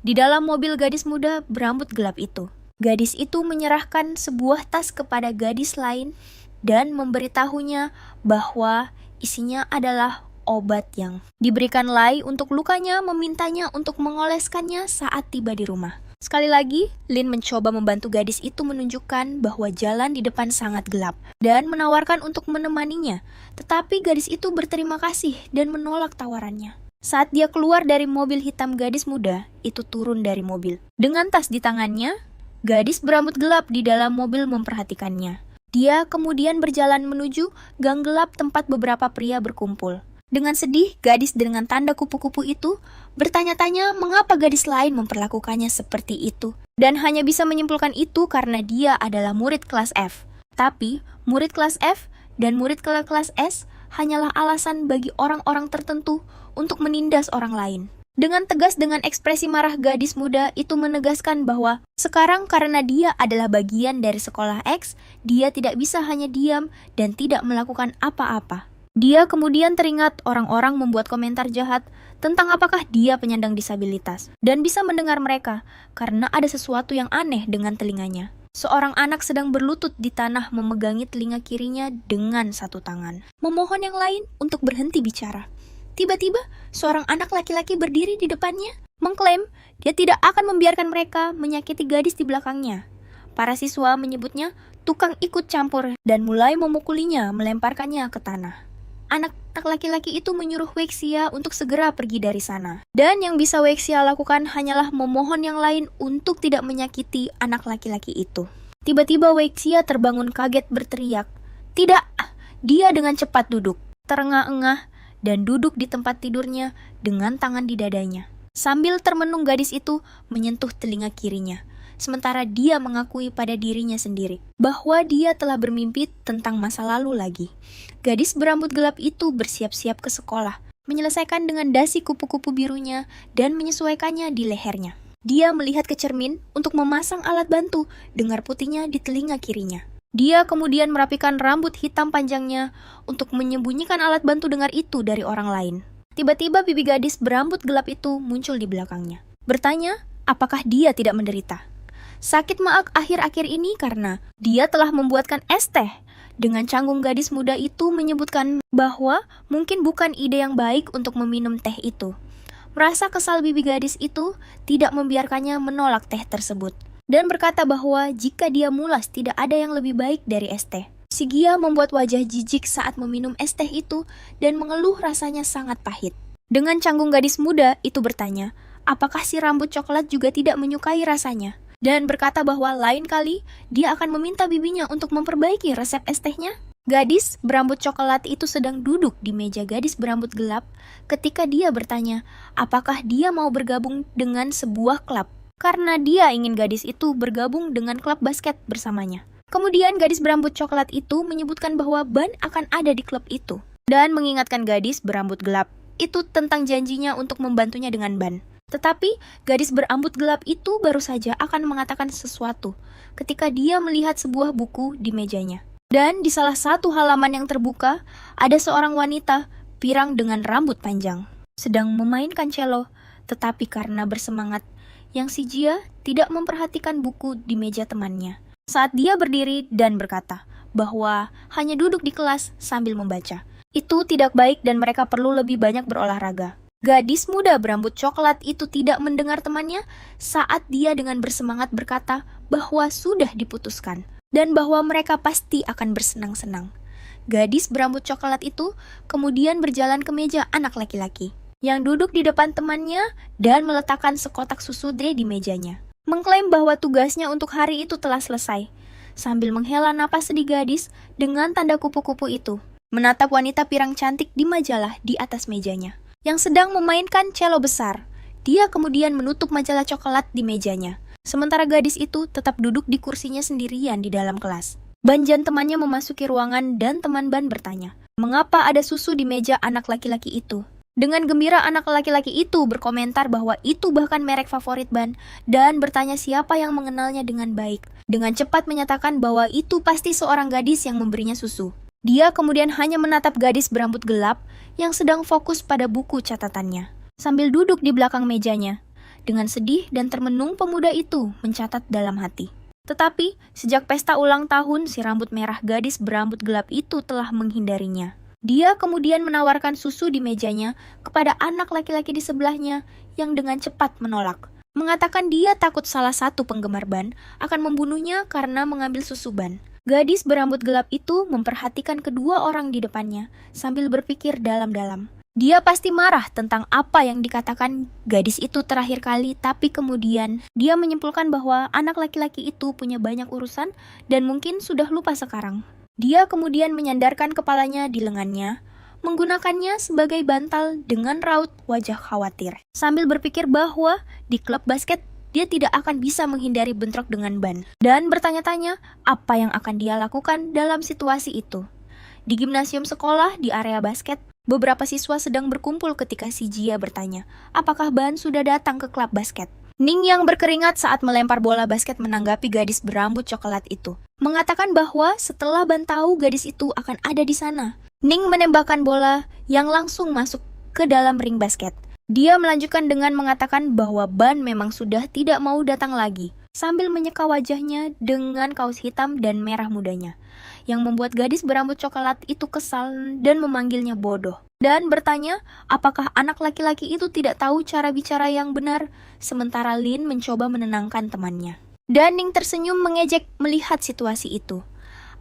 Di dalam mobil gadis muda berambut gelap itu, gadis itu menyerahkan sebuah tas kepada gadis lain dan memberitahunya bahwa isinya adalah obat yang diberikan Lai untuk lukanya, memintanya untuk mengoleskannya saat tiba di rumah. Sekali lagi, Lin mencoba membantu gadis itu menunjukkan bahwa jalan di depan sangat gelap dan menawarkan untuk menemaninya, tetapi gadis itu berterima kasih dan menolak tawarannya. Saat dia keluar dari mobil hitam, gadis muda itu turun dari mobil. Dengan tas di tangannya, gadis berambut gelap di dalam mobil memperhatikannya. Dia kemudian berjalan menuju gang gelap tempat beberapa pria berkumpul. Dengan sedih, gadis dengan tanda kupu-kupu itu bertanya-tanya mengapa gadis lain memperlakukannya seperti itu. Dan hanya bisa menyimpulkan itu karena dia adalah murid kelas F. Tapi, murid kelas F dan murid kelas S hanyalah alasan bagi orang-orang tertentu untuk menindas orang lain. Dengan tegas, dengan ekspresi marah, gadis muda itu menegaskan bahwa sekarang karena dia adalah bagian dari sekolah X, dia tidak bisa hanya diam dan tidak melakukan apa-apa. Dia kemudian teringat orang-orang membuat komentar jahat tentang apakah dia penyandang disabilitas dan bisa mendengar mereka karena ada sesuatu yang aneh dengan telinganya. Seorang anak sedang berlutut di tanah memegangi telinga kirinya dengan satu tangan, memohon yang lain untuk berhenti bicara. Tiba-tiba, seorang anak laki-laki berdiri di depannya, mengklaim dia tidak akan membiarkan mereka menyakiti gadis di belakangnya. Para siswa menyebutnya tukang ikut campur dan mulai memukulinya, melemparkannya ke tanah. Anak laki-laki itu menyuruh Wexia untuk segera pergi dari sana. Dan yang bisa Wexia lakukan hanyalah memohon yang lain untuk tidak menyakiti anak laki-laki itu. Tiba-tiba Wexia terbangun kaget berteriak, "Tidak!" Dia dengan cepat duduk, terengah-engah, dan duduk di tempat tidurnya dengan tangan di dadanya. Sambil termenung, gadis itu menyentuh telinga kirinya. Sementara dia mengakui pada dirinya sendiri bahwa dia telah bermimpi tentang masa lalu lagi. Gadis berambut gelap itu bersiap-siap ke sekolah, menyelesaikan dengan dasi kupu-kupu birunya dan menyesuaikannya di lehernya. Dia melihat ke cermin untuk memasang alat bantu dengar putihnya di telinga kirinya. Dia kemudian merapikan rambut hitam panjangnya untuk menyembunyikan alat bantu dengar itu dari orang lain. Tiba-tiba bibi gadis berambut gelap itu muncul di belakangnya, bertanya apakah dia tidak menderita. Sakit maag akhir-akhir ini karena dia telah membuatkan es teh. Dengan canggung, gadis muda itu menyebutkan bahwa mungkin bukan ide yang baik untuk meminum teh itu. Merasa kesal, bibi gadis itu tidak membiarkannya menolak teh tersebut dan berkata bahwa jika dia mulas tidak ada yang lebih baik dari es teh. Si Gia membuat wajah jijik saat meminum es teh itu dan mengeluh rasanya sangat pahit. Dengan canggung, gadis muda itu bertanya, apakah si rambut coklat juga tidak menyukai rasanya? Dan berkata bahwa lain kali dia akan meminta bibinya untuk memperbaiki resep es tehnya. Gadis berambut coklat itu sedang duduk di meja gadis berambut gelap ketika dia bertanya apakah dia mau bergabung dengan sebuah klub, karena dia ingin gadis itu bergabung dengan klub basket bersamanya. Kemudian gadis berambut coklat itu menyebutkan bahwa Ban akan ada di klub itu dan mengingatkan gadis berambut gelap itu tentang janjinya untuk membantunya dengan Ban. Tetapi gadis berambut gelap itu baru saja akan mengatakan sesuatu ketika dia melihat sebuah buku di mejanya. Dan di salah satu halaman yang terbuka, ada seorang wanita pirang dengan rambut panjang sedang memainkan cello, tetapi karena bersemangat, yang si Jia tidak memperhatikan buku di meja temannya. Saat dia berdiri dan berkata bahwa hanya duduk di kelas sambil membaca. Itu tidak baik dan mereka perlu lebih banyak berolahraga. Gadis muda berambut coklat itu tidak mendengar temannya saat dia dengan bersemangat berkata bahwa sudah diputuskan dan bahwa mereka pasti akan bersenang-senang. Gadis berambut coklat itu kemudian berjalan ke meja anak laki-laki yang duduk di depan temannya dan meletakkan sekotak susu Dre di mejanya. Mengklaim bahwa tugasnya untuk hari itu telah selesai. Sambil menghela napas sedih gadis dengan tanda kupu-kupu itu, menatap wanita pirang cantik di majalah di atas mejanya, yang sedang memainkan cello besar. Dia kemudian menutup majalah coklat di mejanya. Sementara gadis itu tetap duduk di kursinya sendirian di dalam kelas. Banjan temannya memasuki ruangan dan teman Ban bertanya, mengapa ada susu di meja anak laki-laki itu? Dengan gembira anak laki-laki itu berkomentar bahwa itu bahkan merek favorit Ban dan bertanya siapa yang mengenalnya dengan baik. Dengan cepat menyatakan bahwa itu pasti seorang gadis yang memberinya susu. Dia kemudian hanya menatap gadis berambut gelap yang sedang fokus pada buku catatannya sambil duduk di belakang mejanya. Dengan sedih dan termenung pemuda itu mencatat dalam hati. Tetapi sejak pesta ulang tahun si rambut merah gadis berambut gelap itu telah menghindarinya. Dia kemudian menawarkan susu di mejanya kepada anak laki-laki di sebelahnya yang dengan cepat menolak. Mengatakan dia takut salah satu penggemar Ban akan membunuhnya karena mengambil susu Ban. Gadis berambut gelap itu memperhatikan kedua orang di depannya sambil berpikir dalam-dalam. Dia pasti marah tentang apa yang dikatakan gadis itu terakhir kali, tapi kemudian dia menyimpulkan bahwa anak laki-laki itu punya banyak urusan dan mungkin sudah lupa sekarang. Dia kemudian menyandarkan kepalanya di lengannya, menggunakannya sebagai bantal dengan raut wajah khawatir. Sambil berpikir bahwa di klub basket dia tidak akan bisa menghindari bentrok dengan Ban. Dan bertanya-tanya apa yang akan dia lakukan dalam situasi itu. Di gimnasium sekolah di area basket, beberapa siswa sedang berkumpul ketika si Jia bertanya, apakah Ban sudah datang ke klub basket? Ning yang berkeringat saat melempar bola basket menanggapi gadis berambut coklat itu. Mengatakan bahwa setelah Ban tahu gadis itu akan ada di sana, Ning menembakkan bola yang langsung masuk ke dalam ring basket. Dia melanjutkan dengan mengatakan bahwa Ban memang sudah tidak mau datang lagi, sambil menyeka wajahnya dengan kaos hitam dan merah mudanya, yang membuat gadis berambut coklat itu kesal dan memanggilnya bodoh. Dan bertanya apakah anak laki-laki itu tidak tahu cara bicara yang benar, sementara Lin mencoba menenangkan temannya. Dan Ning tersenyum mengejek melihat situasi itu.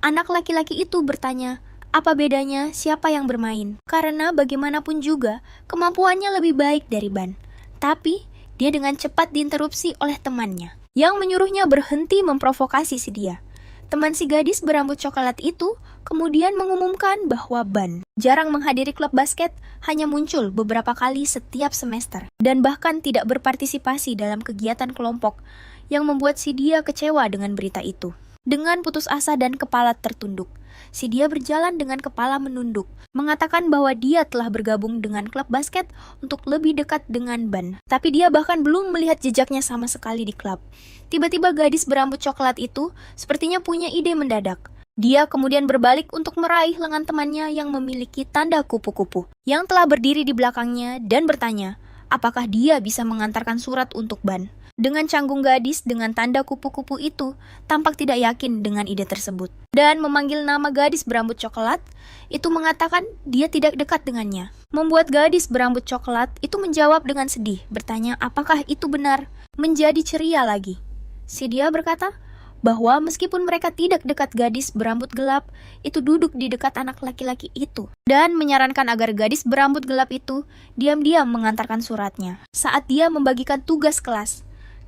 Anak laki-laki itu bertanya, apa bedanya siapa yang bermain? Karena bagaimanapun juga, kemampuannya lebih baik dari Ban. Tapi, dia dengan cepat diinterupsi oleh temannya, yang menyuruhnya berhenti memprovokasi si dia. Teman si gadis berambut coklat itu kemudian mengumumkan bahwa Ban jarang menghadiri klub basket, hanya muncul beberapa kali setiap semester, dan bahkan tidak berpartisipasi dalam kegiatan kelompok, yang membuat si dia kecewa dengan berita itu. Dengan putus asa dan kepala tertunduk, si dia berjalan dengan kepala menunduk, mengatakan bahwa dia telah bergabung dengan klub basket untuk lebih dekat dengan Ban. Tapi dia bahkan belum melihat jejaknya sama sekali di klub. Tiba-tiba gadis berambut coklat itu sepertinya punya ide mendadak. Dia kemudian berbalik untuk meraih lengan temannya yang memiliki tanda kupu-kupu, yang telah berdiri di belakangnya dan bertanya, apakah dia bisa mengantarkan surat untuk Ban. Dengan canggung gadis dengan tanda kupu-kupu itu tampak tidak yakin dengan ide tersebut. Dan memanggil nama gadis berambut coklat, itu mengatakan dia tidak dekat dengannya. Membuat gadis berambut coklat itu menjawab dengan sedih, bertanya apakah itu benar, menjadi ceria lagi. Si dia berkata bahwa meskipun mereka tidak dekat gadis berambut gelap, itu duduk di dekat anak laki-laki itu. Dan menyarankan agar gadis berambut gelap itu diam-diam mengantarkan suratnya. Saat dia membagikan tugas kelas,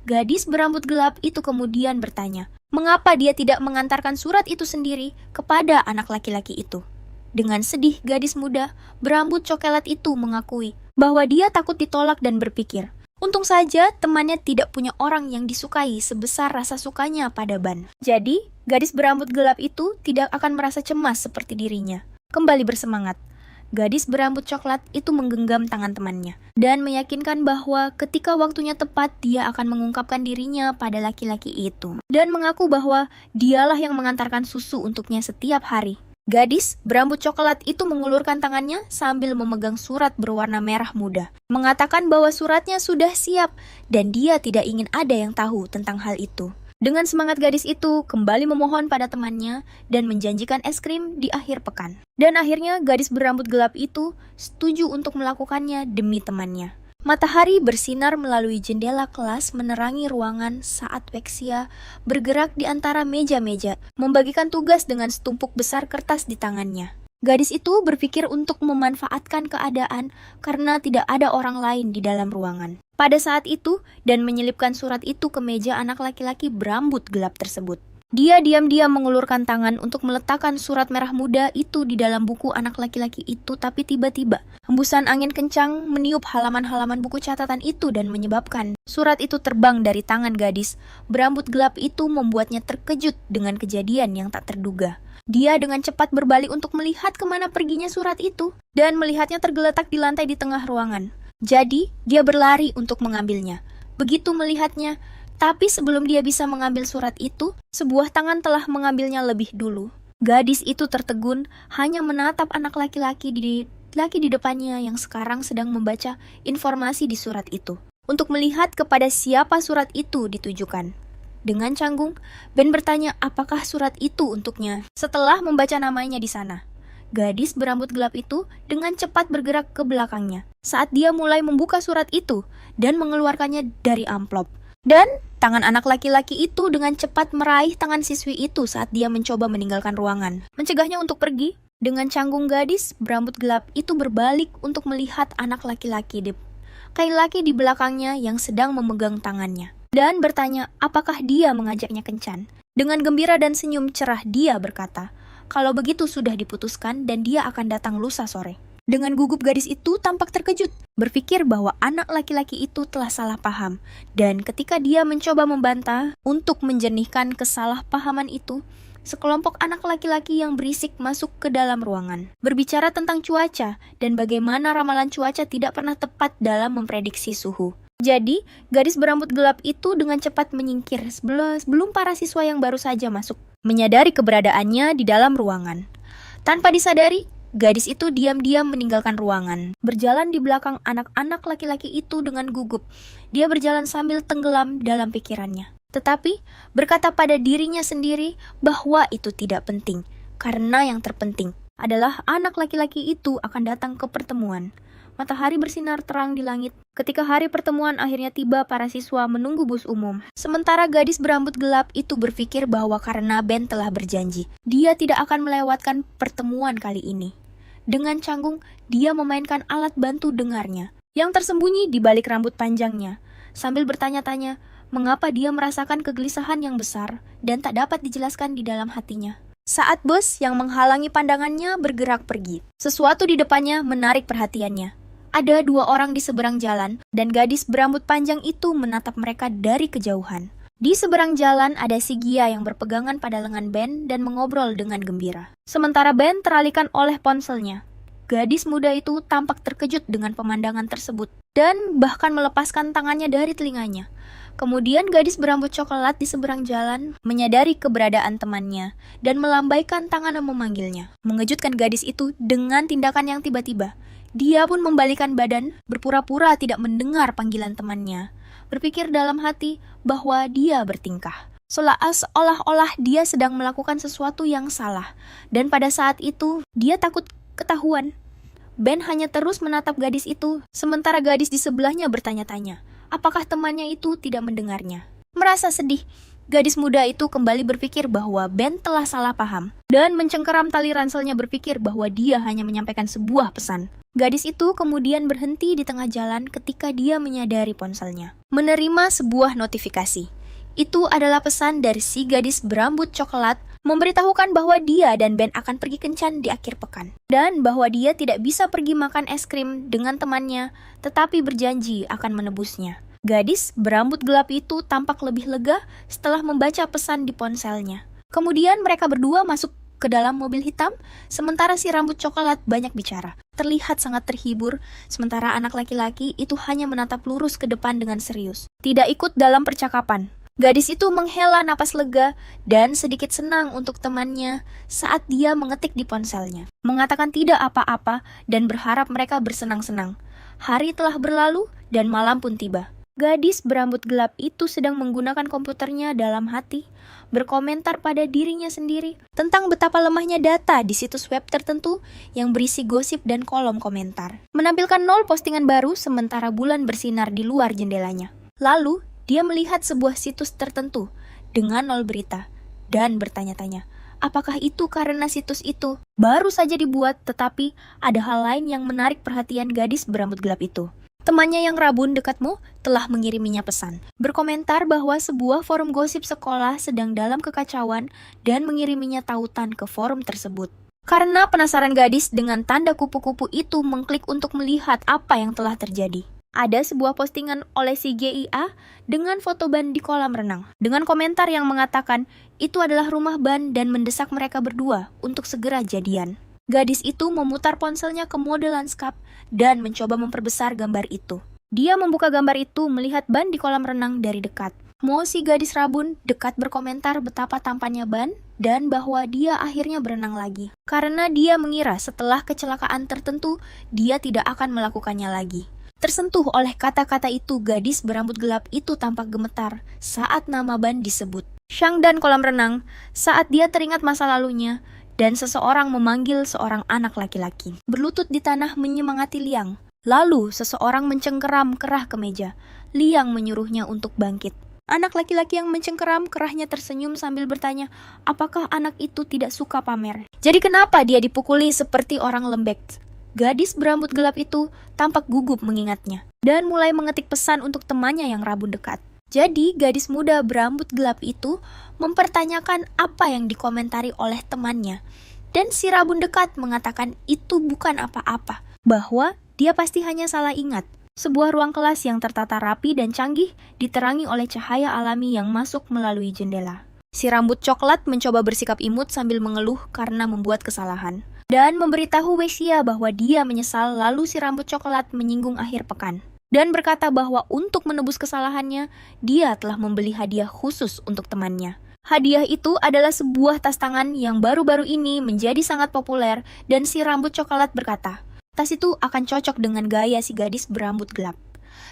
gadis berambut gelap itu kemudian bertanya, mengapa dia tidak mengantarkan surat itu sendiri kepada anak laki-laki itu. Dengan sedih, gadis muda berambut coklat itu mengakui bahwa dia takut ditolak dan berpikir, untung saja temannya tidak punya orang yang disukai sebesar rasa sukanya pada Ban. Jadi, gadis berambut gelap itu tidak akan merasa cemas seperti dirinya. Kembali bersemangat. Gadis berambut coklat itu menggenggam tangan temannya dan meyakinkan bahwa ketika waktunya tepat dia akan mengungkapkan dirinya pada laki-laki itu dan mengaku bahwa dialah yang mengantarkan susu untuknya setiap hari. Gadis berambut coklat itu mengulurkan tangannya sambil memegang surat berwarna merah muda, mengatakan bahwa suratnya sudah siap dan dia tidak ingin ada yang tahu tentang hal itu. Dengan semangat, gadis itu kembali memohon pada temannya dan menjanjikan es krim di akhir pekan. Dan akhirnya gadis berambut gelap itu setuju untuk melakukannya demi temannya. Matahari bersinar melalui jendela kelas menerangi ruangan saat Vexia bergerak di antara meja-meja, membagikan tugas dengan setumpuk besar kertas di tangannya. Gadis itu berpikir untuk memanfaatkan keadaan karena tidak ada orang lain di dalam ruangan pada saat itu dan menyelipkan surat itu ke meja anak laki-laki berambut gelap tersebut. Dia diam-diam mengulurkan tangan untuk meletakkan surat merah muda itu di dalam buku anak laki-laki itu, tapi tiba-tiba hembusan angin kencang meniup halaman-halaman buku catatan itu dan menyebabkan surat itu terbang dari tangan gadis berambut gelap itu, membuatnya terkejut dengan kejadian yang tak terduga. Dia dengan cepat berbalik untuk melihat kemana perginya surat itu dan melihatnya tergeletak di lantai di tengah ruangan. Jadi, dia berlari untuk mengambilnya. Begitu melihatnya, tapi sebelum dia bisa mengambil surat itu, sebuah tangan telah mengambilnya lebih dulu. Gadis itu tertegun, hanya menatap anak laki-laki di depannya yang sekarang sedang membaca informasi di surat itu, untuk melihat kepada siapa surat itu ditujukan. Dengan canggung, Ben bertanya apakah surat itu untuknya setelah membaca namanya di sana. Gadis berambut gelap itu dengan cepat bergerak ke belakangnya saat dia mulai membuka surat itu dan mengeluarkannya dari amplop. Dan tangan anak laki-laki itu dengan cepat meraih tangan siswi itu saat dia mencoba meninggalkan ruangan, mencegahnya untuk pergi. Dengan canggung, gadis berambut gelap itu berbalik untuk melihat anak laki-laki di belakangnya yang sedang memegang tangannya dan bertanya apakah dia mengajaknya kencan. Dengan gembira dan senyum cerah dia berkata, kalau begitu sudah diputuskan dan dia akan datang lusa sore. Dengan gugup, gadis itu tampak terkejut, berpikir bahwa anak laki-laki itu telah salah paham. Dan ketika dia mencoba membantah untuk menjernihkan kesalahpahaman itu, sekelompok anak laki-laki yang berisik masuk ke dalam ruangan, berbicara tentang cuaca dan bagaimana ramalan cuaca tidak pernah tepat dalam memprediksi suhu. Jadi, gadis berambut gelap itu dengan cepat menyingkir sebelum para siswa yang baru saja masuk menyadari keberadaannya di dalam ruangan. Tanpa disadari, gadis itu diam-diam meninggalkan ruangan, berjalan di belakang anak-anak laki-laki itu dengan gugup. Dia berjalan sambil tenggelam dalam pikirannya, tetapi berkata pada dirinya sendiri bahwa itu tidak penting, karena yang terpenting adalah anak laki-laki itu akan datang ke pertemuan. Matahari bersinar terang di langit. Ketika hari pertemuan akhirnya tiba, para siswa menunggu bus umum. Sementara gadis berambut gelap itu berpikir bahwa karena Ben telah berjanji, dia tidak akan melewatkan pertemuan kali ini. Dengan canggung, dia memainkan alat bantu dengarnya yang tersembunyi di balik rambut panjangnya, sambil bertanya-tanya mengapa dia merasakan kegelisahan yang besar dan tak dapat dijelaskan di dalam hatinya. Saat bus yang menghalangi pandangannya bergerak pergi, sesuatu di depannya menarik perhatiannya. Ada dua orang di seberang jalan, dan gadis berambut panjang itu menatap mereka dari kejauhan. Di seberang jalan ada si Gia yang berpegangan pada lengan Ben dan mengobrol dengan gembira. Sementara Ben teralihkan oleh ponselnya. Gadis muda itu tampak terkejut dengan pemandangan tersebut, dan bahkan melepaskan tangannya dari telinganya. Kemudian gadis berambut coklat di seberang jalan menyadari keberadaan temannya dan melambaikan tangan dan memanggilnya. Mengejutkan gadis itu dengan tindakan yang tiba-tiba. Dia pun membalikkan badan, berpura-pura tidak mendengar panggilan temannya. Berpikir dalam hati bahwa dia bertingkah seolah-olah dia sedang melakukan sesuatu yang salah. Dan pada saat itu, dia takut ketahuan. Ben hanya terus menatap gadis itu, sementara gadis di sebelahnya bertanya-tanya, apakah temannya itu tidak mendengarnya. Merasa sedih, gadis muda itu kembali berpikir bahwa Ben telah salah paham, dan mencengkeram tali ranselnya berpikir bahwa dia hanya menyampaikan sebuah pesan. Gadis itu kemudian berhenti di tengah jalan ketika dia menyadari ponselnya menerima sebuah notifikasi. Itu adalah pesan dari si gadis berambut coklat memberitahukan bahwa dia dan Ben akan pergi kencan di akhir pekan, dan bahwa dia tidak bisa pergi makan es krim dengan temannya, tetapi berjanji akan menebusnya. Gadis berambut gelap itu tampak lebih lega setelah membaca pesan di ponselnya. Kemudian mereka berdua masuk ke dalam mobil hitam, sementara si rambut coklat banyak bicara. Terlihat sangat terhibur, sementara anak laki-laki itu hanya menatap lurus ke depan dengan serius. Tidak ikut dalam percakapan. Gadis itu menghela napas lega dan sedikit senang untuk temannya saat dia mengetik di ponselnya, mengatakan tidak apa-apa dan berharap mereka bersenang-senang. Hari telah berlalu dan malam pun tiba. Gadis berambut gelap itu sedang menggunakan komputernya dalam hati, berkomentar pada dirinya sendiri tentang betapa lemahnya data di situs web tertentu yang berisi gosip dan kolom komentar. Menampilkan 0 postingan baru sementara bulan bersinar di luar jendelanya. Lalu, dia melihat sebuah situs tertentu dengan 0 berita dan bertanya-tanya, apakah itu karena situs itu baru saja dibuat tetapi ada hal lain yang menarik perhatian gadis berambut gelap itu. Temannya yang rabun dekatmu telah mengiriminya pesan, berkomentar bahwa sebuah forum gosip sekolah sedang dalam kekacauan dan mengiriminya tautan ke forum tersebut. Karena penasaran, gadis dengan tanda kupu-kupu itu mengklik untuk melihat apa yang telah terjadi. Ada sebuah postingan oleh si GIA dengan foto Ban di kolam renang, dengan komentar yang mengatakan itu adalah rumah Ban dan mendesak mereka berdua untuk segera jadian. Gadis itu memutar ponselnya ke mode lanskap dan mencoba memperbesar gambar itu. Dia membuka gambar itu melihat Ban di kolam renang dari dekat. Mo, si gadis rabun, dekat berkomentar betapa tampannya Ban dan bahwa dia akhirnya berenang lagi. Karena dia mengira setelah kecelakaan tertentu, dia tidak akan melakukannya lagi. Tersentuh oleh kata-kata itu, gadis berambut gelap itu tampak gemetar saat nama Ban disebut. Shang dan kolam renang, saat dia teringat masa lalunya, dan seseorang memanggil seorang anak laki-laki. Berlutut di tanah menyemangati Liang. Lalu seseorang mencengkeram kerah ke meja. Liang menyuruhnya untuk bangkit. Anak laki-laki yang mencengkeram kerahnya tersenyum sambil bertanya, apakah anak itu tidak suka pamer? Jadi kenapa dia dipukuli seperti orang lembek? Gadis berambut gelap itu tampak gugup mengingatnya, dan mulai mengetik pesan untuk temannya yang rabun dekat. Jadi, gadis muda berambut gelap itu mempertanyakan apa yang dikomentari oleh temannya. Dan si rabun dekat mengatakan itu bukan apa-apa, bahwa dia pasti hanya salah ingat. Sebuah ruang kelas yang tertata rapi dan canggih diterangi oleh cahaya alami yang masuk melalui jendela. Si rambut coklat mencoba bersikap imut sambil mengeluh karena membuat kesalahan. Dan memberitahu Wesia bahwa dia menyesal, lalu si rambut coklat menyinggung akhir pekan. Dan berkata bahwa untuk menebus kesalahannya, dia telah membeli hadiah khusus untuk temannya. Hadiah itu adalah sebuah tas tangan yang baru-baru ini menjadi sangat populer dan si rambut coklat berkata, tas itu akan cocok dengan gaya si gadis berambut gelap.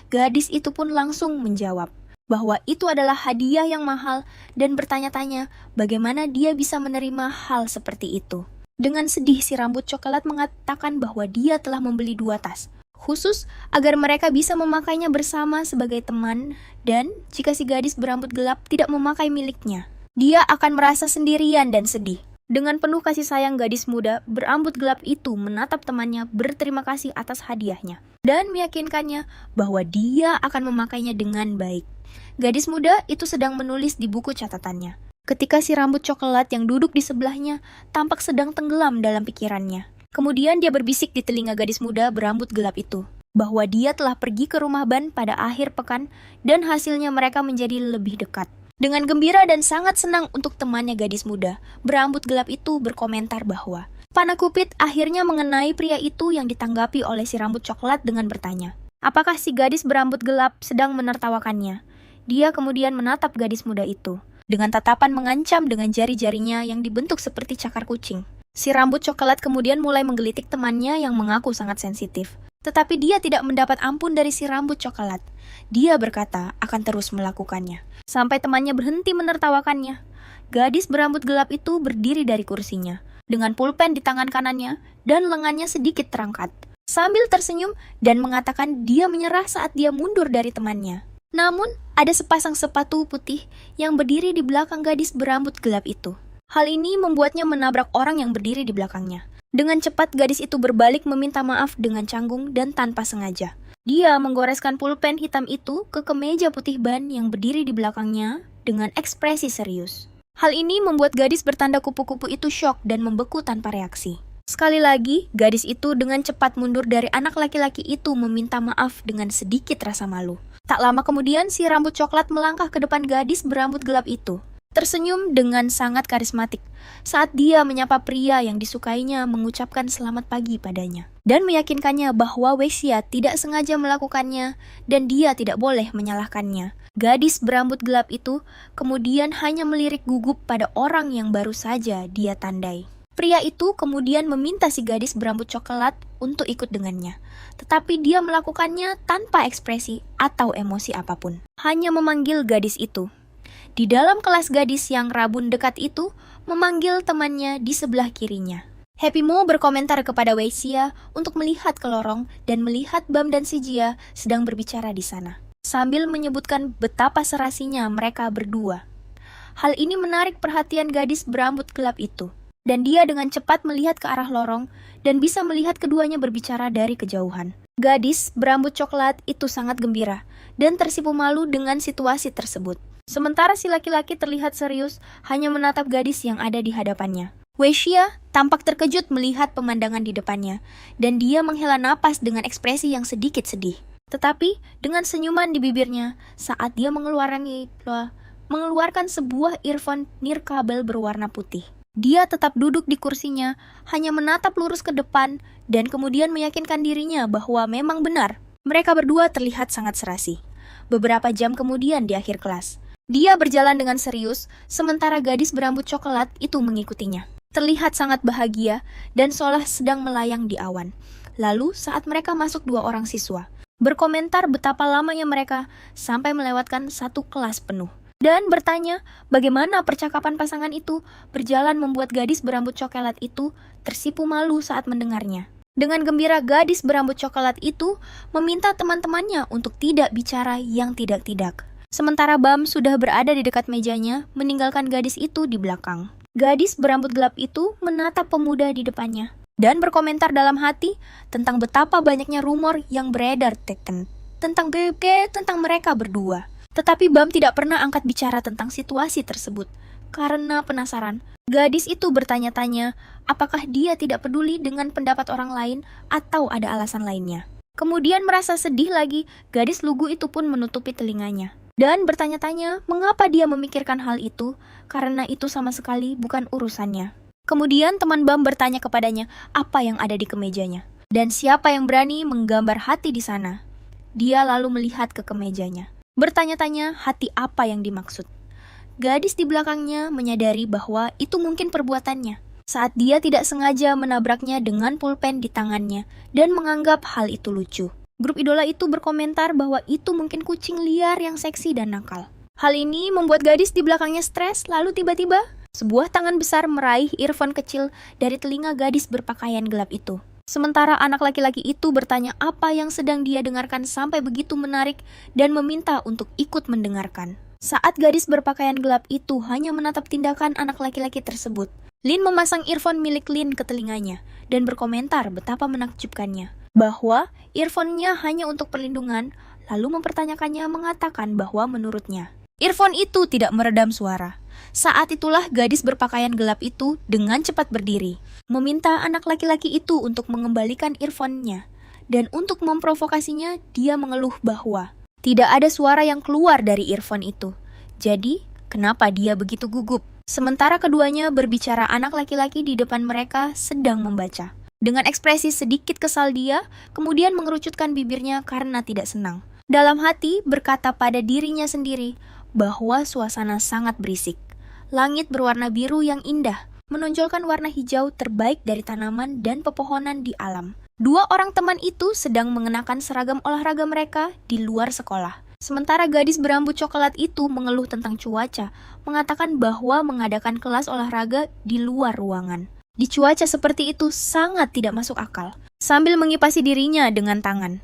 Gadis itu pun langsung menjawab bahwa itu adalah hadiah yang mahal dan bertanya-tanya bagaimana dia bisa menerima hal seperti itu. Dengan sedih si rambut coklat mengatakan bahwa dia telah membeli 2 tas, khusus agar mereka bisa memakainya bersama sebagai teman, dan jika si gadis berambut gelap tidak memakai miliknya, dia akan merasa sendirian dan sedih. Dengan penuh kasih sayang, gadis muda berambut gelap itu menatap temannya berterima kasih atas hadiahnya, dan meyakinkannya bahwa dia akan memakainya dengan baik. Gadis muda itu sedang menulis di buku catatannya, ketika si rambut coklat yang duduk di sebelahnya tampak sedang tenggelam dalam pikirannya. Kemudian dia berbisik di telinga gadis muda berambut gelap itu, bahwa dia telah pergi ke rumah Ban pada akhir pekan dan hasilnya mereka menjadi lebih dekat. Dengan gembira dan sangat senang untuk temannya, gadis muda berambut gelap itu berkomentar bahwa panah Kupit akhirnya mengenai pria itu yang ditanggapi oleh si rambut coklat dengan bertanya, apakah si gadis berambut gelap sedang menertawakannya? Dia kemudian menatap gadis muda itu dengan tatapan mengancam dengan jari-jarinya yang dibentuk seperti cakar kucing. Si rambut coklat kemudian mulai menggelitik temannya yang mengaku sangat sensitif. Tetapi dia tidak mendapat ampun dari si rambut coklat. Dia berkata akan terus melakukannya, sampai temannya berhenti menertawakannya. Gadis berambut gelap itu berdiri dari kursinya, dengan pulpen di tangan kanannya dan lengannya sedikit terangkat, sambil tersenyum dan mengatakan dia menyerah saat dia mundur dari temannya. Namun, ada sepasang sepatu putih yang berdiri di belakang gadis berambut gelap itu. Hal ini membuatnya menabrak orang yang berdiri di belakangnya. Dengan cepat, gadis itu berbalik meminta maaf dengan canggung dan tanpa sengaja. Dia menggoreskan pulpen hitam itu ke kemeja putih Ban yang berdiri di belakangnya dengan ekspresi serius. Hal ini membuat gadis bertanda kupu-kupu itu syok dan membeku tanpa reaksi. Sekali lagi, gadis itu dengan cepat mundur dari anak laki-laki itu meminta maaf dengan sedikit rasa malu. Tak lama kemudian, si rambut coklat melangkah ke depan gadis berambut gelap itu, tersenyum dengan sangat karismatik saat dia menyapa pria yang disukainya mengucapkan selamat pagi padanya, dan meyakinkannya bahwa Wesia tidak sengaja melakukannya dan dia tidak boleh menyalahkannya. Gadis berambut gelap itu kemudian hanya melirik gugup pada orang yang baru saja dia tandai. Pria itu kemudian meminta si gadis berambut coklat untuk ikut dengannya. Tetapi dia melakukannya tanpa ekspresi atau emosi apapun. Hanya memanggil gadis itu. Di dalam kelas gadis yang rabun dekat itu memanggil temannya di sebelah kirinya. Happy Mo berkomentar kepada Weixia untuk melihat ke lorong dan melihat Bam dan si Jia sedang berbicara di sana, sambil menyebutkan betapa serasinya mereka berdua. Hal ini menarik perhatian gadis berambut gelap itu, dan dia dengan cepat melihat ke arah lorong dan bisa melihat keduanya berbicara dari kejauhan. Gadis berambut coklat itu sangat gembira dan tersipu malu dengan situasi tersebut. Sementara si laki-laki terlihat serius hanya menatap gadis yang ada di hadapannya. Weixia tampak terkejut melihat pemandangan di depannya, dan dia menghela napas dengan ekspresi yang sedikit sedih. Tetapi dengan senyuman di bibirnya saat dia mengeluarkan sebuah earphone nirkabel berwarna putih. Dia tetap duduk di kursinya, hanya menatap lurus ke depan, dan kemudian meyakinkan dirinya bahwa memang benar. Mereka berdua terlihat sangat serasi. Beberapa jam kemudian di akhir kelas, dia berjalan dengan serius, sementara gadis berambut coklat itu mengikutinya. Terlihat sangat bahagia dan seolah sedang melayang di awan. Lalu saat mereka masuk dua orang siswa, berkomentar betapa lamanya mereka sampai melewatkan satu kelas penuh. Dan bertanya bagaimana percakapan pasangan itu berjalan membuat gadis berambut coklat itu tersipu malu saat mendengarnya. Dengan gembira gadis berambut coklat itu meminta teman-temannya untuk tidak bicara yang tidak-tidak. Sementara Bam sudah berada di dekat mejanya meninggalkan gadis itu di belakang. Gadis berambut gelap itu menatap pemuda di depannya dan berkomentar dalam hati tentang betapa banyaknya rumor yang beredar tentang mereka berdua. Tetapi Bam tidak pernah angkat bicara tentang situasi tersebut karena penasaran. Gadis itu bertanya-tanya apakah dia tidak peduli dengan pendapat orang lain atau ada alasan lainnya. Kemudian merasa sedih lagi, gadis lugu itu pun menutupi telinganya dan bertanya-tanya mengapa dia memikirkan hal itu, karena itu sama sekali bukan urusannya. Kemudian teman Bam bertanya kepadanya apa yang ada di kemejanya, dan siapa yang berani menggambar hati di sana. Dia lalu melihat ke kemejanya, bertanya-tanya hati apa yang dimaksud. Gadis di belakangnya menyadari bahwa itu mungkin perbuatannya, saat dia tidak sengaja menabraknya dengan pulpen di tangannya dan menganggap hal itu lucu. Grup idola itu berkomentar bahwa itu mungkin kucing liar yang seksi dan nakal. Hal ini membuat gadis di belakangnya stres, lalu tiba-tiba sebuah tangan besar meraih earphone kecil dari telinga gadis berpakaian gelap itu. Sementara anak laki-laki itu bertanya apa yang sedang dia dengarkan sampai begitu menarik dan meminta untuk ikut mendengarkan. Saat gadis berpakaian gelap itu hanya menatap tindakan anak laki-laki tersebut, Lin memasang earphone milik Lin ke telinganya dan berkomentar betapa menakjubkannya bahwa earphone-nya hanya untuk perlindungan, lalu mempertanyakannya mengatakan bahwa menurutnya earphone itu tidak meredam suara. Saat itulah gadis berpakaian gelap itu dengan cepat berdiri, meminta anak laki-laki itu untuk mengembalikan earphone-nya, dan untuk memprovokasinya dia mengeluh bahwa tidak ada suara yang keluar dari earphone itu. Jadi, kenapa dia begitu gugup? Sementara keduanya berbicara, anak laki-laki di depan mereka sedang membaca. Dengan ekspresi sedikit kesal dia, kemudian mengerucutkan bibirnya karena tidak senang. Dalam hati berkata pada dirinya sendiri bahwa suasana sangat berisik. Langit berwarna biru yang indah, menonjolkan warna hijau terbaik dari tanaman dan pepohonan di alam. Dua orang teman itu sedang mengenakan seragam olahraga mereka di luar sekolah. Sementara gadis berambut coklat itu mengeluh tentang cuaca, mengatakan bahwa mengadakan kelas olahraga di luar ruangan di cuaca seperti itu sangat tidak masuk akal. Sambil mengipasi dirinya dengan tangan.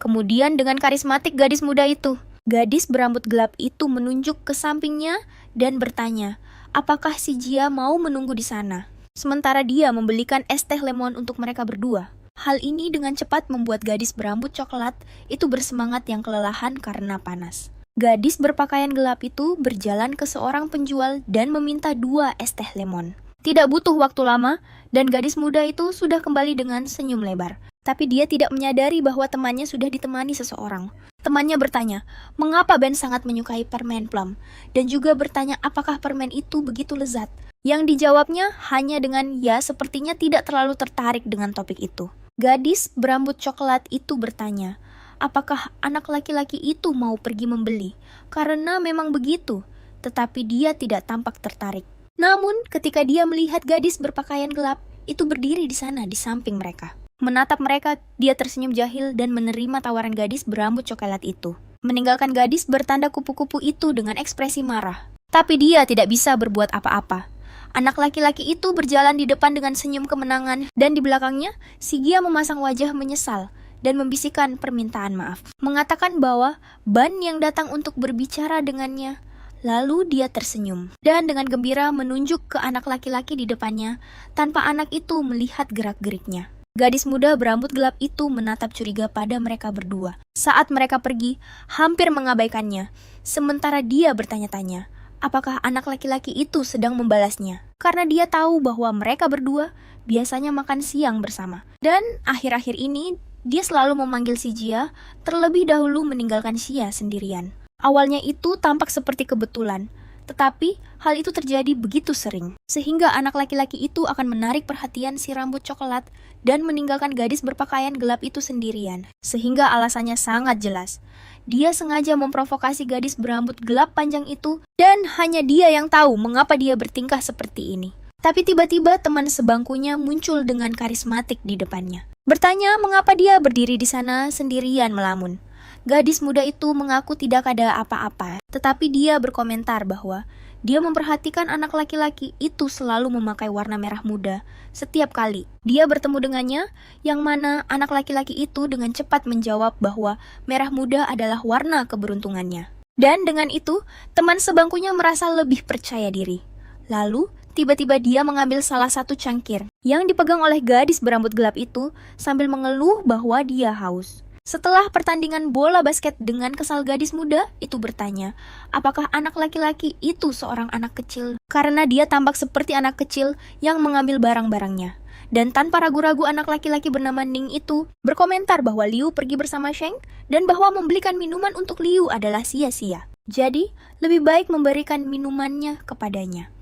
Kemudian dengan karismatik gadis muda itu, gadis berambut gelap itu menunjuk ke sampingnya dan bertanya, apakah si Jia mau menunggu di sana? Sementara dia membelikan es teh lemon untuk mereka berdua. Hal ini dengan cepat membuat gadis berambut coklat itu bersemangat yang kelelahan karena panas. Gadis berpakaian gelap itu berjalan ke seorang penjual dan meminta 2 es teh lemon. Tidak butuh waktu lama, dan gadis muda itu sudah kembali dengan senyum lebar. Tapi dia tidak menyadari bahwa temannya sudah ditemani seseorang. Temannya bertanya, mengapa Ben sangat menyukai permen plum? Dan juga bertanya apakah permen itu begitu lezat? Yang dijawabnya hanya dengan ya sepertinya tidak terlalu tertarik dengan topik itu. Gadis berambut coklat itu bertanya, apakah anak laki-laki itu mau pergi membeli, karena memang begitu, tetapi dia tidak tampak tertarik. Namun, ketika dia melihat gadis berpakaian gelap itu berdiri di sana di samping mereka. Menatap mereka, dia tersenyum jahil dan menerima tawaran gadis berambut coklat itu. Meninggalkan gadis bertanda kupu-kupu itu dengan ekspresi marah. Tapi dia tidak bisa berbuat apa-apa. Anak laki-laki itu berjalan di depan dengan senyum kemenangan, dan di belakangnya, si Gia memasang wajah menyesal dan membisikkan permintaan maaf. Mengatakan bahwa Ban yang datang untuk berbicara dengannya. Lalu dia tersenyum, dan dengan gembira menunjuk ke anak laki-laki di depannya, tanpa anak itu melihat gerak-geriknya. Gadis muda berambut gelap itu menatap curiga pada mereka berdua. Saat mereka pergi, hampir mengabaikannya, sementara dia bertanya-tanya, apakah anak laki-laki itu sedang membalasnya? Karena dia tahu bahwa mereka berdua biasanya makan siang bersama. Dan akhir-akhir ini, dia selalu memanggil si Jia, terlebih dahulu meninggalkan Xia sendirian. Awalnya itu tampak seperti kebetulan, tetapi hal itu terjadi begitu sering, sehingga anak laki-laki itu akan menarik perhatian si rambut coklat dan meninggalkan gadis berpakaian gelap itu sendirian, sehingga alasannya sangat jelas. Dia sengaja memprovokasi gadis berambut gelap panjang itu, dan hanya dia yang tahu mengapa dia bertingkah seperti ini. Tapi tiba-tiba teman sebangkunya muncul dengan karismatik di depannya. Bertanya mengapa dia berdiri di sana sendirian melamun. Gadis muda itu mengaku tidak ada apa-apa, tetapi dia berkomentar bahwa dia memperhatikan anak laki-laki itu selalu memakai warna merah muda setiap kali dia bertemu dengannya, yang mana anak laki-laki itu dengan cepat menjawab bahwa merah muda adalah warna keberuntungannya. Dan dengan itu, teman sebangkunya merasa lebih percaya diri. Lalu, tiba-tiba dia mengambil salah satu cangkir yang dipegang oleh gadis berambut gelap itu sambil mengeluh bahwa dia haus. Setelah pertandingan bola basket dengan kesal gadis muda itu bertanya, apakah anak laki-laki itu seorang anak kecil? Karena dia tampak seperti anak kecil yang mengambil barang-barangnya. Dan tanpa ragu-ragu anak laki-laki bernama Ning itu berkomentar bahwa Liu pergi bersama Sheng dan bahwa membelikan minuman untuk Liu adalah sia-sia. Jadi, lebih baik memberikan minumannya kepadanya.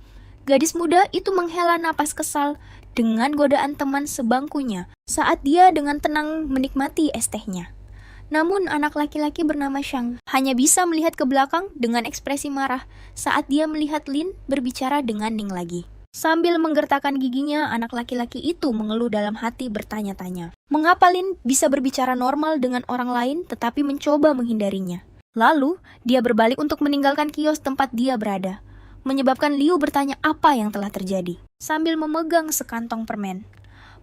Gadis muda itu menghela napas kesal dengan godaan teman sebangkunya saat dia dengan tenang menikmati es tehnya. Namun anak laki-laki bernama Shang hanya bisa melihat ke belakang dengan ekspresi marah saat dia melihat Lin berbicara dengan Ning lagi. Sambil menggertakkan giginya, anak laki-laki itu mengeluh dalam hati bertanya-tanya, mengapa Lin bisa berbicara normal dengan orang lain tetapi mencoba menghindarinya. Lalu, dia berbalik untuk meninggalkan kios tempat dia berada, menyebabkan Liu bertanya apa yang telah terjadi, sambil memegang sekantong permen.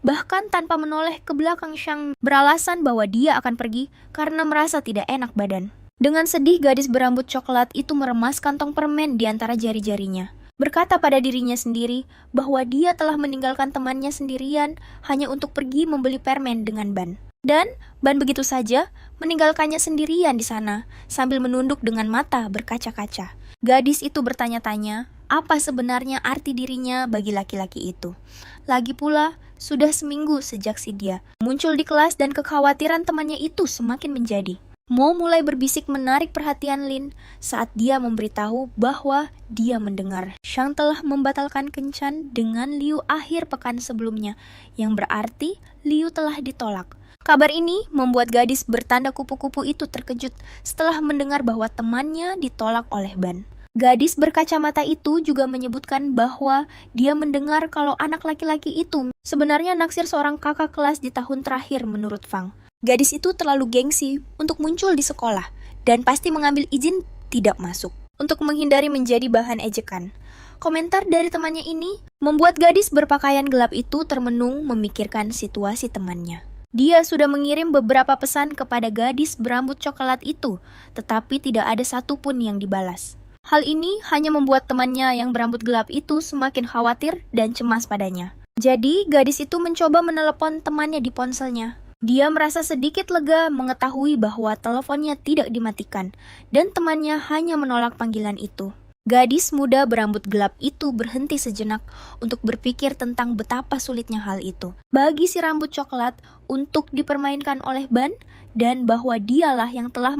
Bahkan tanpa menoleh ke belakang, Shang beralasan bahwa dia akan pergi karena merasa tidak enak badan. Dengan sedih, gadis berambut coklat itu meremas kantong permen di antara jari-jarinya. Berkata pada dirinya sendiri bahwa dia telah meninggalkan temannya sendirian hanya untuk pergi membeli permen dengan Ban. Dan Ban begitu saja meninggalkannya sendirian di sana sambil menunduk dengan mata berkaca-kaca. Gadis itu bertanya-tanya apa sebenarnya arti dirinya bagi laki-laki itu. Lagi pula, sudah seminggu sejak si dia muncul di kelas dan kekhawatiran temannya itu semakin menjadi. Mo mulai berbisik menarik perhatian Lin saat dia memberitahu bahwa dia mendengar Shang telah membatalkan kencan dengan Liu akhir pekan sebelumnya, yang berarti Liu telah ditolak. Kabar ini membuat gadis bertanda kupu-kupu itu terkejut setelah mendengar bahwa temannya ditolak oleh Ban. Gadis berkacamata itu juga menyebutkan bahwa dia mendengar kalau anak laki-laki itu sebenarnya naksir seorang kakak kelas di tahun terakhir menurut Fang. Gadis itu terlalu gengsi untuk muncul di sekolah dan pasti mengambil izin tidak masuk untuk menghindari menjadi bahan ejekan. Komentar dari temannya ini membuat gadis berpakaian gelap itu termenung memikirkan situasi temannya. Dia sudah mengirim beberapa pesan kepada gadis berambut coklat itu, tetapi tidak ada satupun yang dibalas. Hal ini hanya membuat temannya yang berambut gelap itu semakin khawatir dan cemas padanya. Jadi, gadis itu mencoba menelepon temannya di ponselnya. Dia merasa sedikit lega mengetahui bahwa teleponnya tidak dimatikan, dan temannya hanya menolak panggilan itu. Gadis muda berambut gelap itu berhenti sejenak untuk berpikir tentang betapa sulitnya hal itu bagi si rambut coklat untuk dipermainkan oleh Ban, dan bahwa dialah yang telah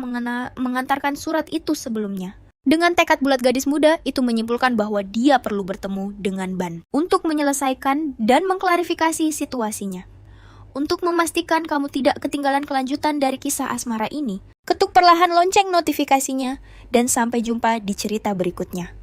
mengantarkan surat itu sebelumnya. Dengan tekad bulat, gadis muda itu menyimpulkan bahwa dia perlu bertemu dengan Ban untuk menyelesaikan dan mengklarifikasi situasinya. Untuk memastikan kamu tidak ketinggalan kelanjutan dari kisah asmara ini, ketuk perlahan lonceng notifikasinya, dan sampai jumpa di cerita berikutnya.